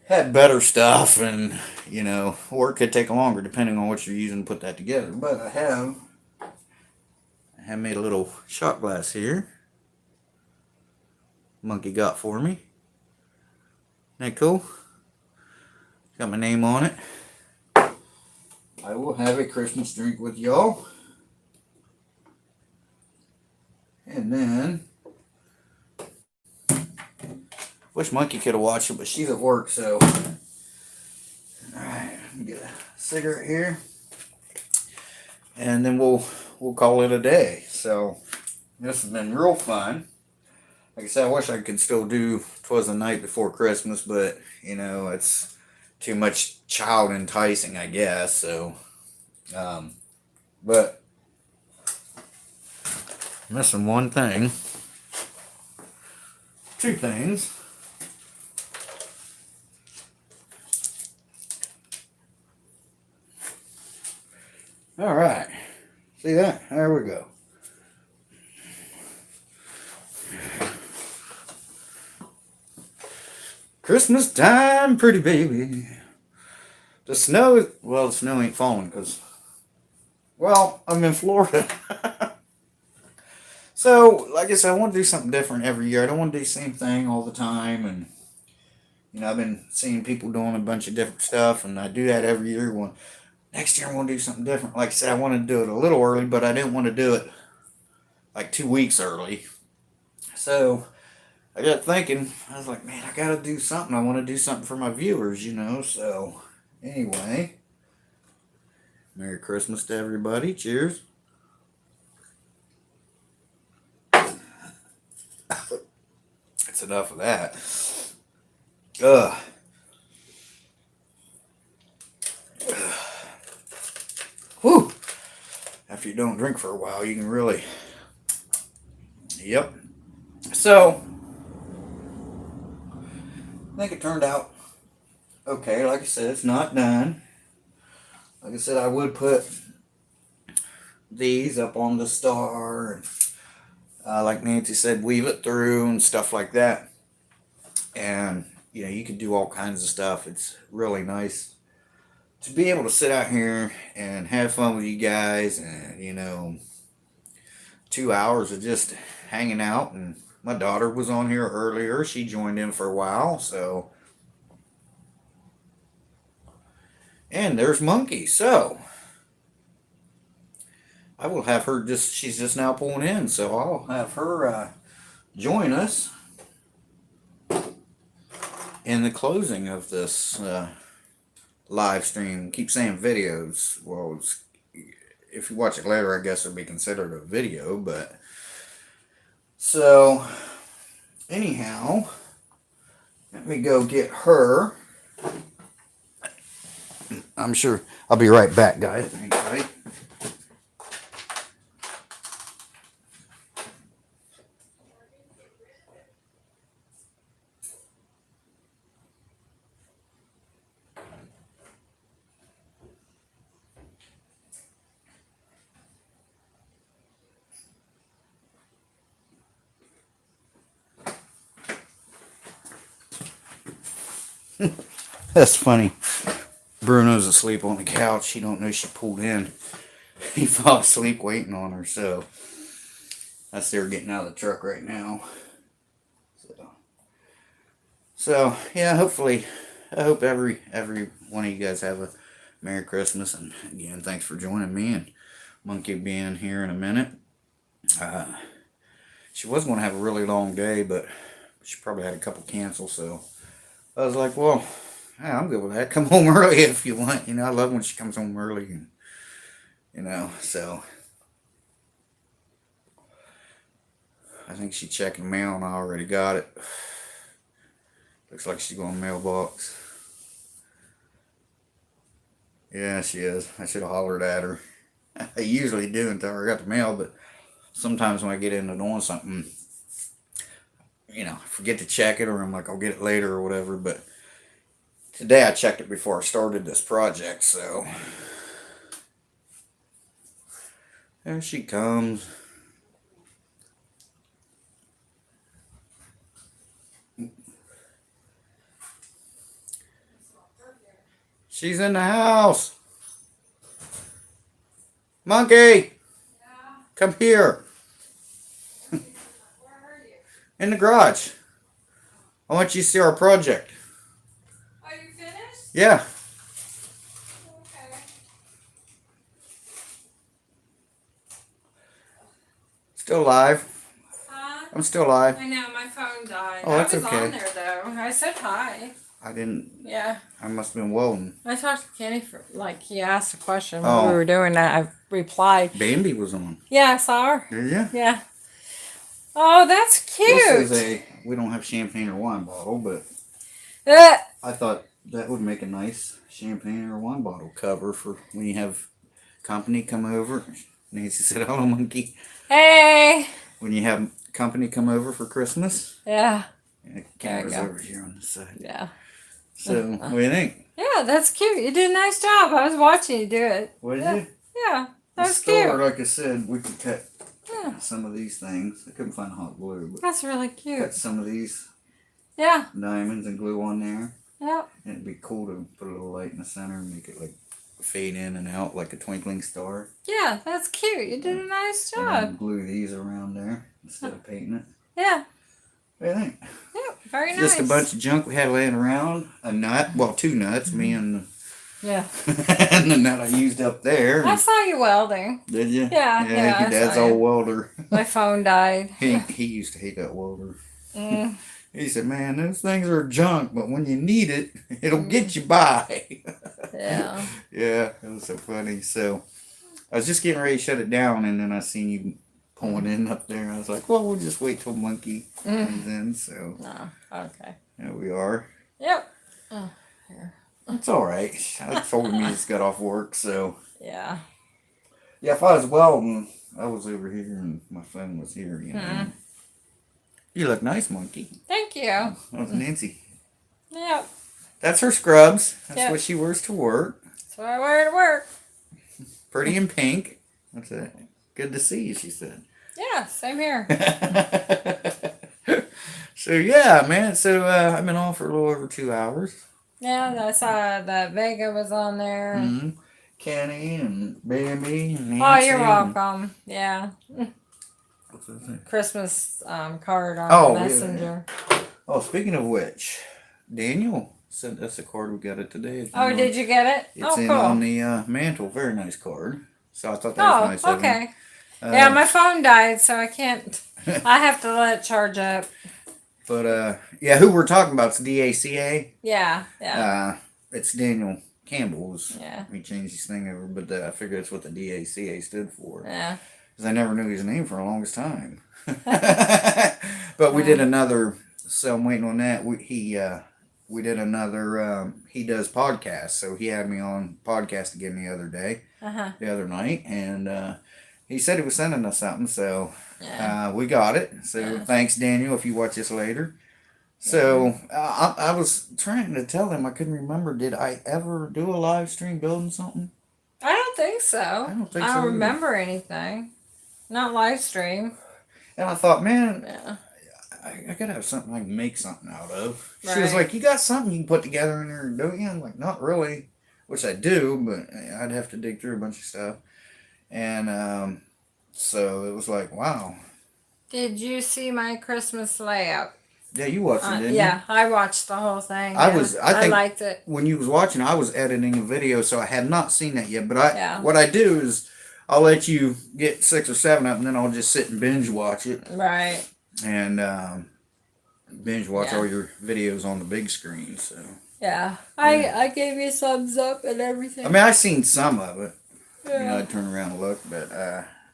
had better stuff and, you know, or it could take longer depending on what you're using to put that together. But I have made a little shot glass here. Monkey got for me. Isn't that cool? Got my name on it. I will have a Christmas drink with y'all. And then, wish Monkey could have watched it, but she's at work, so. Alright, let me get a cigarette here. And then we'll call it a day. So, this has been real fun. Like I said, I wish I could still do 'Twas the Night Before Christmas, but, you know, it's too much child enticing, I guess, so. But, missing one thing. Two things. All right. See that? There we go. Christmas time, pretty baby. The snow ain't falling because, Well, I'm in Florida. So, like I said, I want to do something different every year. I don't want to do the same thing all the time. And, I've been seeing people doing a bunch of different stuff, and I do that every year. Next year, I want to do something different. Like I said, I want to do it a little early, but I didn't want to do it like 2 weeks early. So, I got thinking, I was like, man, I got to do something. I want to do something for my viewers, So, anyway, Merry Christmas to everybody. Cheers. That's enough of that. Ugh. Whew. After you don't drink for a while, you can really. Yep. So, I think it turned out okay. Like I said, it's not done. Like I said, I would put these up on the star, and like Nancy said, weave it through and stuff like that. And you can do all kinds of stuff. It's really nice to be able to sit out here and have fun with you guys, and 2 hours of just hanging out. And my daughter was on here earlier. She joined in for a while. So, and there's Monkey. So I will have her she's just now pulling in. So I'll have her join us in the closing of this live stream. Keep saying videos. Well, if you watch it later, I guess it'll be considered a video. But so anyhow, let me go get her. I'm sure I'll be right back, guys. Right? That's funny. Bruno's asleep on the couch. He don't know she pulled in. He fell asleep waiting on her. So that's they're getting out of the truck right now. So yeah, hopefully, I hope every one of you guys have a Merry Christmas. And again, thanks for joining me, and Monkey will be in here in a minute. She was going to have a really long day, but she probably had a couple cancel. So I was like, well, yeah, I'm good with that. Come home early if you want. I love when she comes home early, and so I think she's checking mail, and I already got it. Looks like she's going to mailbox. Yeah, she is. I should have hollered at her. I usually do until I got the mail, but sometimes when I get into doing something, I forget to check it, or I'm like, I'll get it later or whatever. But today I checked it before I started this project, so there she comes. She's in the house. Monkey! Yeah. Come here. Where are you? In the garage. I want you to see our project. Are you finished? Yeah. Okay. Still live. Huh? I'm still live. I know, my phone died. Oh, that's I was okay. on there though. I said hi. I didn't. Yeah. I must have been welding. I talked to Kenny for, he asked a question Oh. when we were doing that. I replied. Bambi was on. Yeah, I saw her. Did you? Yeah. Oh, that's cute. This is we don't have champagne or wine bottle, but Uh, I thought that would make a nice champagne or wine bottle cover for when you have company come over. Nancy said, hello, monkey. hey. When you have company come over for Christmas. Yeah. And the There you camera's go. over here on this side. Yeah. So, what do you think? Yeah, that's cute. You did a nice job. I was watching you do it. What did Yeah. you? Yeah, that The was store, cute. like I said, we could cut Yeah. some of these things. I couldn't find hot glue, but That's really cut cute. some of these Yeah. diamonds and glue on there. Yeah. And it'd be cool to put a little light in the center and make it like fade in and out like a twinkling star. Yeah, that's cute. You did a nice And then job. glue these around there instead of painting it. Yeah. What do you think? Yeah, very nice. Just a bunch of junk we had laying around. A nut, well, 2 nuts. Me and Yeah. and the nut I used up there. I saw you welding. Did you? Yeah, Yeah, I your dad's saw old you. welder. My phone died. He used to hate that welder. Mm. He said, "Man, those things are junk, but when you need it, it'll get you by." Yeah. Yeah, it was so funny. So I was just getting ready to shut it down, and then I seen you pulling in up there. I was like, "Well, we'll just wait till Monkey comes in." So No. Okay. there we are. Yep. Oh, here. It's all right. I told him he just got off work, so Yeah. yeah. If I was welding, I was over here and my phone was here. You know. Hmm. You look nice, Monkey. Thank you. That was Nancy. Yep. That's her scrubs. That's Yep. what she wears to work. That's what I wear to work. Pretty in pink. That's it. Good to see you, she said. Yeah, same here. So yeah, man. So I've been on for a little over 2 hours. Yeah, I saw that Vega was on there. Mm-hmm. Kenny and Bambi and Nancy. Oh, you're welcome. Yeah. What's that thing? Christmas card on Oh, the yeah. messenger. Oh, speaking of which, Daniel sent us a card. We got it today. It's Oh, in did you get it? It's Oh, in cool. on the mantle. Very nice card. So I thought that was Oh, nice of him. okay. Yeah, my phone died, so I can't. I have to let it charge up. But yeah, who we're talking about is DACA. Yeah, yeah, It's Daniel Campbell's. yeah, We changed his thing over, but I figured that's what the DACA stood for. yeah. Because I never knew his name for the longest time. But we did another. So I'm waiting on that. We did another. He does podcasts, so he had me on podcast again the other night, and he said he was sending us something. So Yeah. we got it. So Yeah. thanks, Daniel, if you watch this later. So I was trying to tell him I couldn't remember. Did I ever do a live stream building something? I don't think so. I don't think I so don't either. remember anything. Not live stream. And I thought, man, Yeah. I gotta have something I can make something out of. She was Right. like, "You got something you can put together in there, don't you?" I'm like, "Not really," which I do, but I'd have to dig through a bunch of stuff. And so it was like, wow. Did you see my Christmas layout? Yeah, you watched it, didn't Yeah, I watched the whole thing. I yeah. was- I think- liked it. you? When you was watching, I was editing a video, so I had not seen that yet. But Yeah. what I do is I'll let you get 6 or 7 up, and then I'll just sit and binge watch it Right. and binge watch Yeah. all your videos on the big screen. So Yeah. I gave you thumbs up and everything. I mean, I seen some of it. yeah. You know, I'd turn around and look, but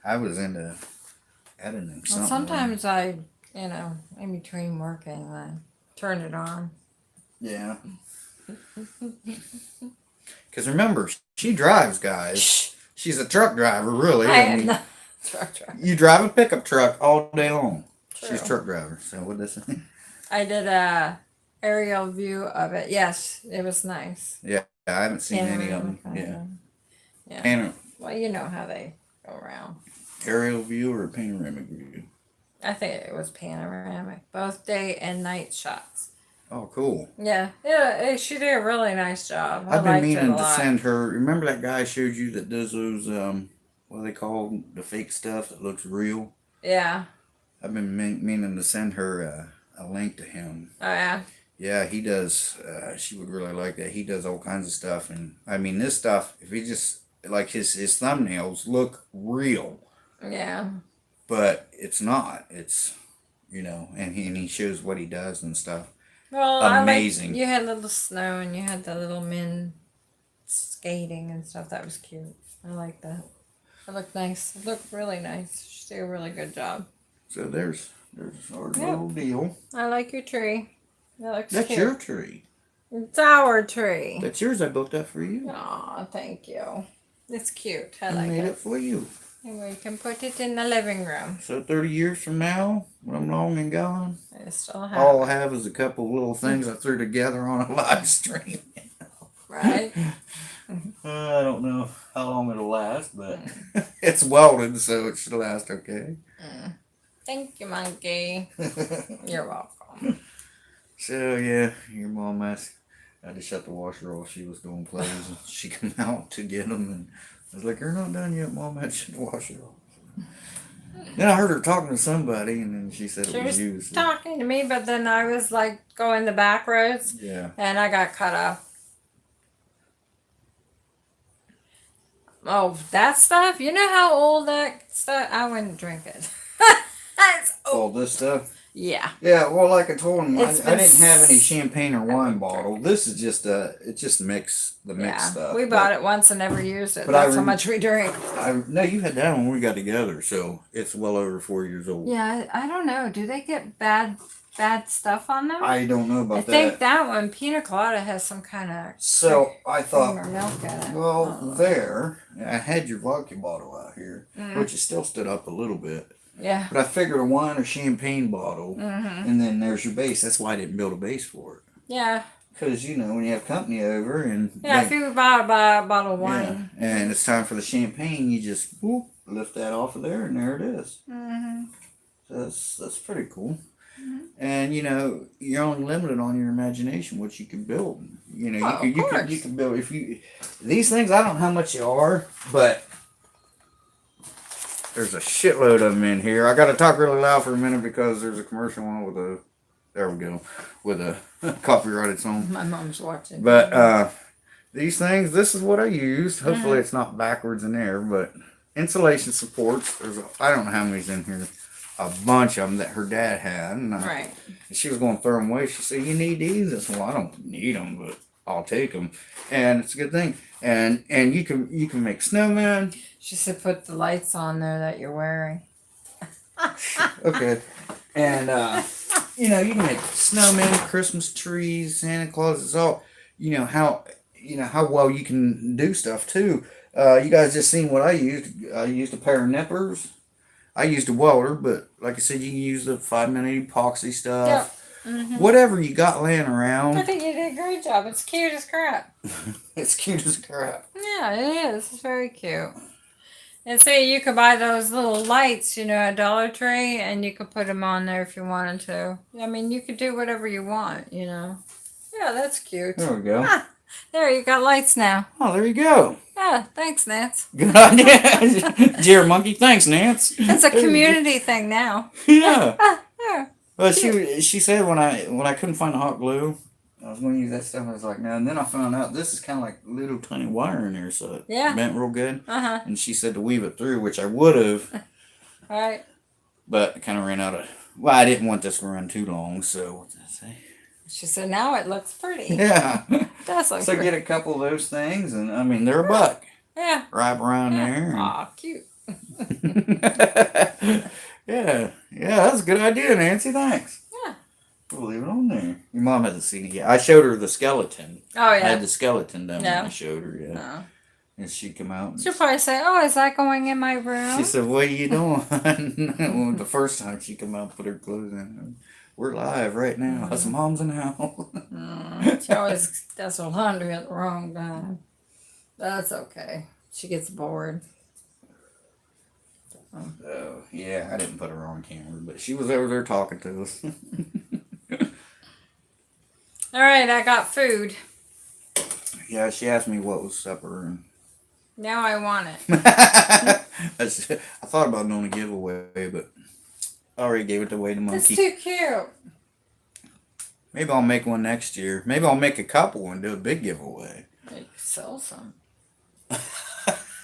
I was into editing something. Well, sometimes I, in between working, I turn it on. Yeah. Because remember, she drives, guys. She's a truck driver, really. I am mean, not truck. you drive a pickup truck all day long. True. She's a truck driver. So what does it? I did a aerial view of it. Yes, it was nice. Yeah, I haven't seen any of them. Panorama Yeah. kind of. Yeah. Panor- Well, you know how they go around. aerial view or panoramic view? I think it was panoramic, both day and night shots. Oh, cool. Yeah, she did a really nice job. I I've been liked it a meaning to lot. send her. Remember that guy I showed you that does those what are they called, the fake stuff that looks real? Yeah. I've been meaning to send her a link to him. Oh yeah. Yeah, he does. She would really like that. He does all kinds of stuff, and I mean, this stuff. If he just like his thumbnails look real, Yeah. but it's not. It's and he shows what he does and stuff. Well, Amazing. You had little snow and you had the little men skating and stuff. That was cute. I like that. It looked nice. It looked really nice. She did a really good job. So there's our Yep. little deal. I like your tree. That looks That's cute. your tree. It's our tree. That's yours. I built that for you. Aw, thank you. It's cute. I I like made it. it for you. And we can put it in the living room. So 30 years from now, when I'm long and gone, I still have all I it, have is a couple of little things I threw together on a live stream. right? I don't know how long it'll last, but it's welded, so it should last okay. Thank you, monkey. You're welcome. So yeah, your mom asked I had to shut the washer off. She was doing clothes, and she come out to get them, and I was like, "You're not done yet, Mom." I had to shut the washer off. Then I heard her talking to somebody, and then she said She it was was you. So, talking to me, but then I was like going the back roads yeah. and I got cut off. Oh, that stuff? You know how old that stuff? I wouldn't drink it. It's All this stuff. Yeah. Yeah, well, like I told him, I It's been didn't have any s- champagne or I wine wouldn't bottle. drink This is just it's just the mixed Yeah. stuff. We bought it once and never used it. but I That's how rem- much we drink. No, you had that when we got together, so it's well over 4 years old. Yeah, I don't know. Do they get bad stuff on them? I don't know about I think that one, pina colada, has some kind of So I cream thought, or milk in it. well, there, I had your vodka bottle out here, Mm. which is still stood up a little bit. Yeah. But I figured a wine or champagne bottle, Mm-hmm. and then there's your base. That's why I didn't build a base for it. Yeah. Because, you know, when you have company over and Yeah, if you buy a bottle of yeah, wine. and it's time for the champagne, you just whoop, lift that off of there, and there it is. Mm-hmm. So that's pretty cool. And you know, you're only limited on your imagination what you can build. You know, Oh, you can build if you these things. I don't know how much they are, but there's a shitload of them in here. I got to talk really loud for a minute because there's a commercial on with a there we go with a copyrighted song. My mom's watching. But these things, this is what I used. Hopefully, it's not backwards in there, but insulation supports. I don't know how many's in here. A bunch of them that her dad had, and Right. she was going to throw them away. She said, "You need these?" I said, "Well, I don't need them, but I'll take them." And it's a good thing. And you can make snowmen. She said put the lights on there that you're wearing. Okay. And you know, you can make snowmen, Christmas trees, Santa Claus. It's all how well you can do stuff too. You guys just seen what I used. I used a pair of nippers. I used a welder, but like I said, you can use the 5-minute epoxy stuff. Yep. Mm-hmm. Whatever you got laying I around. think you did a great job. It's cute as crap. It's cute as crap. Yeah, it is. It's very cute. And see, you could buy those little lights, at Dollar Tree, and you could put them on there if you wanted to. I mean, you could do whatever you want, Yeah, that's cute. There we go. Ah, there, you got lights now. Oh, there you go. Yeah, thanks, Nance. Good idea. Dear Monkey, thanks, Nance. It's a community thing now. Yeah. Yeah. Well, she said when I couldn't find the hot glue, I was going to use that stuff. I was like, no. And then I found out this is kind of like little tiny wire in there, so it Yeah. bent real good. Uh-huh. And she said to weave it through, which I would have, Right. but I kind of ran out of. Well, I didn't want this to run too long, so what did I say? She said, now it looks pretty. Yeah. Does look So pretty. get a couple of those things, and I mean they're $1. Yeah. Wrap around there. Aw, cute. Yeah, that's a good idea, Nancy. Thanks. Yeah. We'll leave it on there. Your mom hasn't seen it yet. I showed her the skeleton. Oh, I had yeah. the skeleton done Yeah. when I showed her, yeah. No. And she come out. And She'll probably say, oh, is that going in my room? she said, "What are you doing?" Well, the first time she come out, and put her clothes in. We're live right now. Us mom's in the house. She always does her laundry at the wrong time. That's okay. She gets bored. Oh, yeah, I didn't put her on camera, but she was over there talking to us. All right, I got food. Yeah, she asked me what was supper, and Now I want it. I thought about doing a giveaway, but I already gave it away to It's Monkey. too cute. Maybe I'll make one next year. Maybe I'll make a couple and do a big giveaway. Maybe sell some.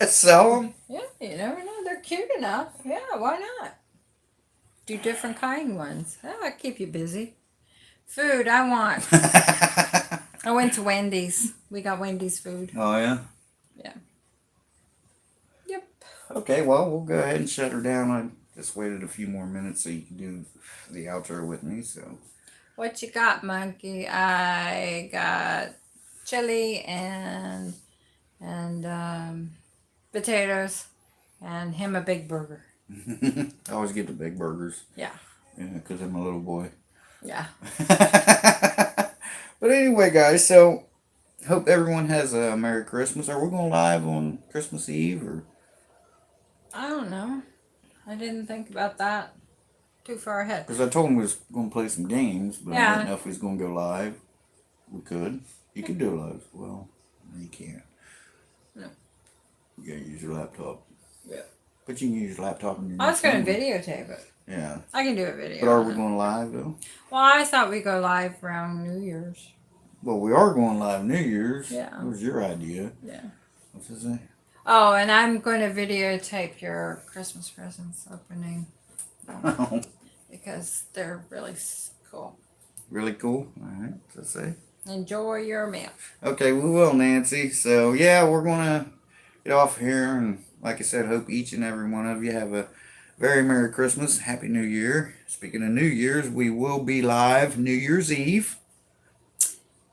Sell them? Yeah, you never know. They're cute enough. Yeah, why not? Do different kind ones. That'll keep you busy. Food, I want. I went to Wendy's. We got Wendy's food. Oh, yeah? Yeah. Yep. Okay, well, we'll go ahead and shut her down. I just waited a few more minutes so you can do the outro with me, so. What you got, Monkey? I got chili and potatoes, and him a big burger. I always get the big burgers. Yeah. Yeah, because I'm a little boy. Yeah. But anyway, guys, so hope everyone has a Merry Christmas. Are we going live on Christmas Eve, or? I don't know. I didn't think about that too far ahead. Because I told him we was going to play some games, but I Yeah. didn't know if we was going to go live. We could. You could do a live. Well, no, you can't. No. You gotta use your laptop. Yeah. But you can use your laptop and your I was going phone. to videotape it. Yeah. I can do a video. But are on we it. going live though? Well, I thought we'd go live around New Year's. Well, we are going live New Year's. Yeah. That was your idea. Yeah. What's his name? Oh, and I'm going to videotape your Christmas presents opening because they're really cool. Really cool. All right. Let's say. Enjoy your meal. Okay, we will, Nancy. So yeah, we're gonna get off here, and like I said, hope each and every one of you have a very Merry Christmas, Happy New Year. Speaking of New Year's, we will be live New Year's Eve.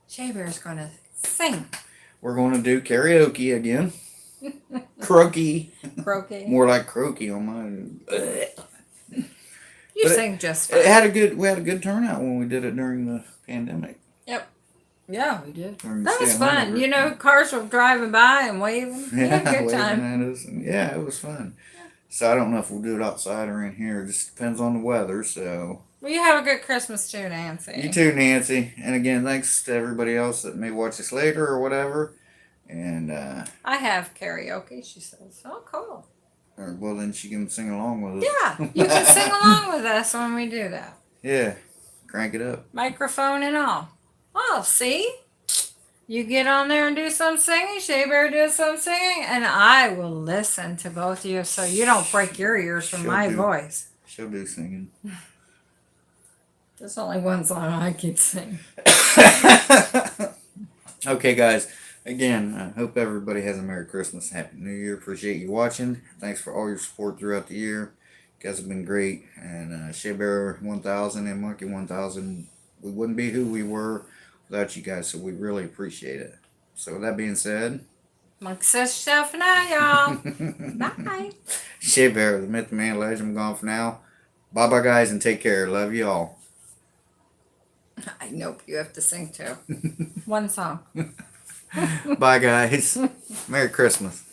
Shea Bear's going to sing. We're gonna do karaoke again. Croaky, Croaky. more like croaky on mine. You but sing just We fine. had a good turnout when we did it during the pandemic. Yeah, we did. During the That was stay-at-home fun. order. You know, cars were driving by and waving. We had a good waving time. at us, and yeah, it was fun. So I don't know if we'll do it outside or in here. It just depends on the weather. So Well, you have a good Christmas too, Nancy. you too, Nancy. And again, thanks to everybody else that may watch this later or whatever. And I have karaoke, she says. Oh, cool. or, well, then she can sing along with us. Yeah, you can sing along with us when we do that. Yeah, crank it up. Microphone and all. Oh, see? You get on there and do some singing, Shea Bear does some singing, and I will listen to both of you so you don't break your ears from She'll my do. voice. She'll do singing. There's only one song I can sing. Okay, guys. Again, I hope everybody has a Merry Christmas, Happy New Year. Appreciate you watching. Thanks for all your support throughout the year. You guys have been great. And Shea Bear 1000 and Monkey 1000, we wouldn't be who we were without you guys, so we really appreciate it. So with that being said, Monkey says yourself for now, y'all. Bye. Shea Bear, the Myth, Man, Legend, gone for now. Bye-bye, guys, and take care. Love you all. I know you have to sing too. One song. Bye, guys. Merry Christmas.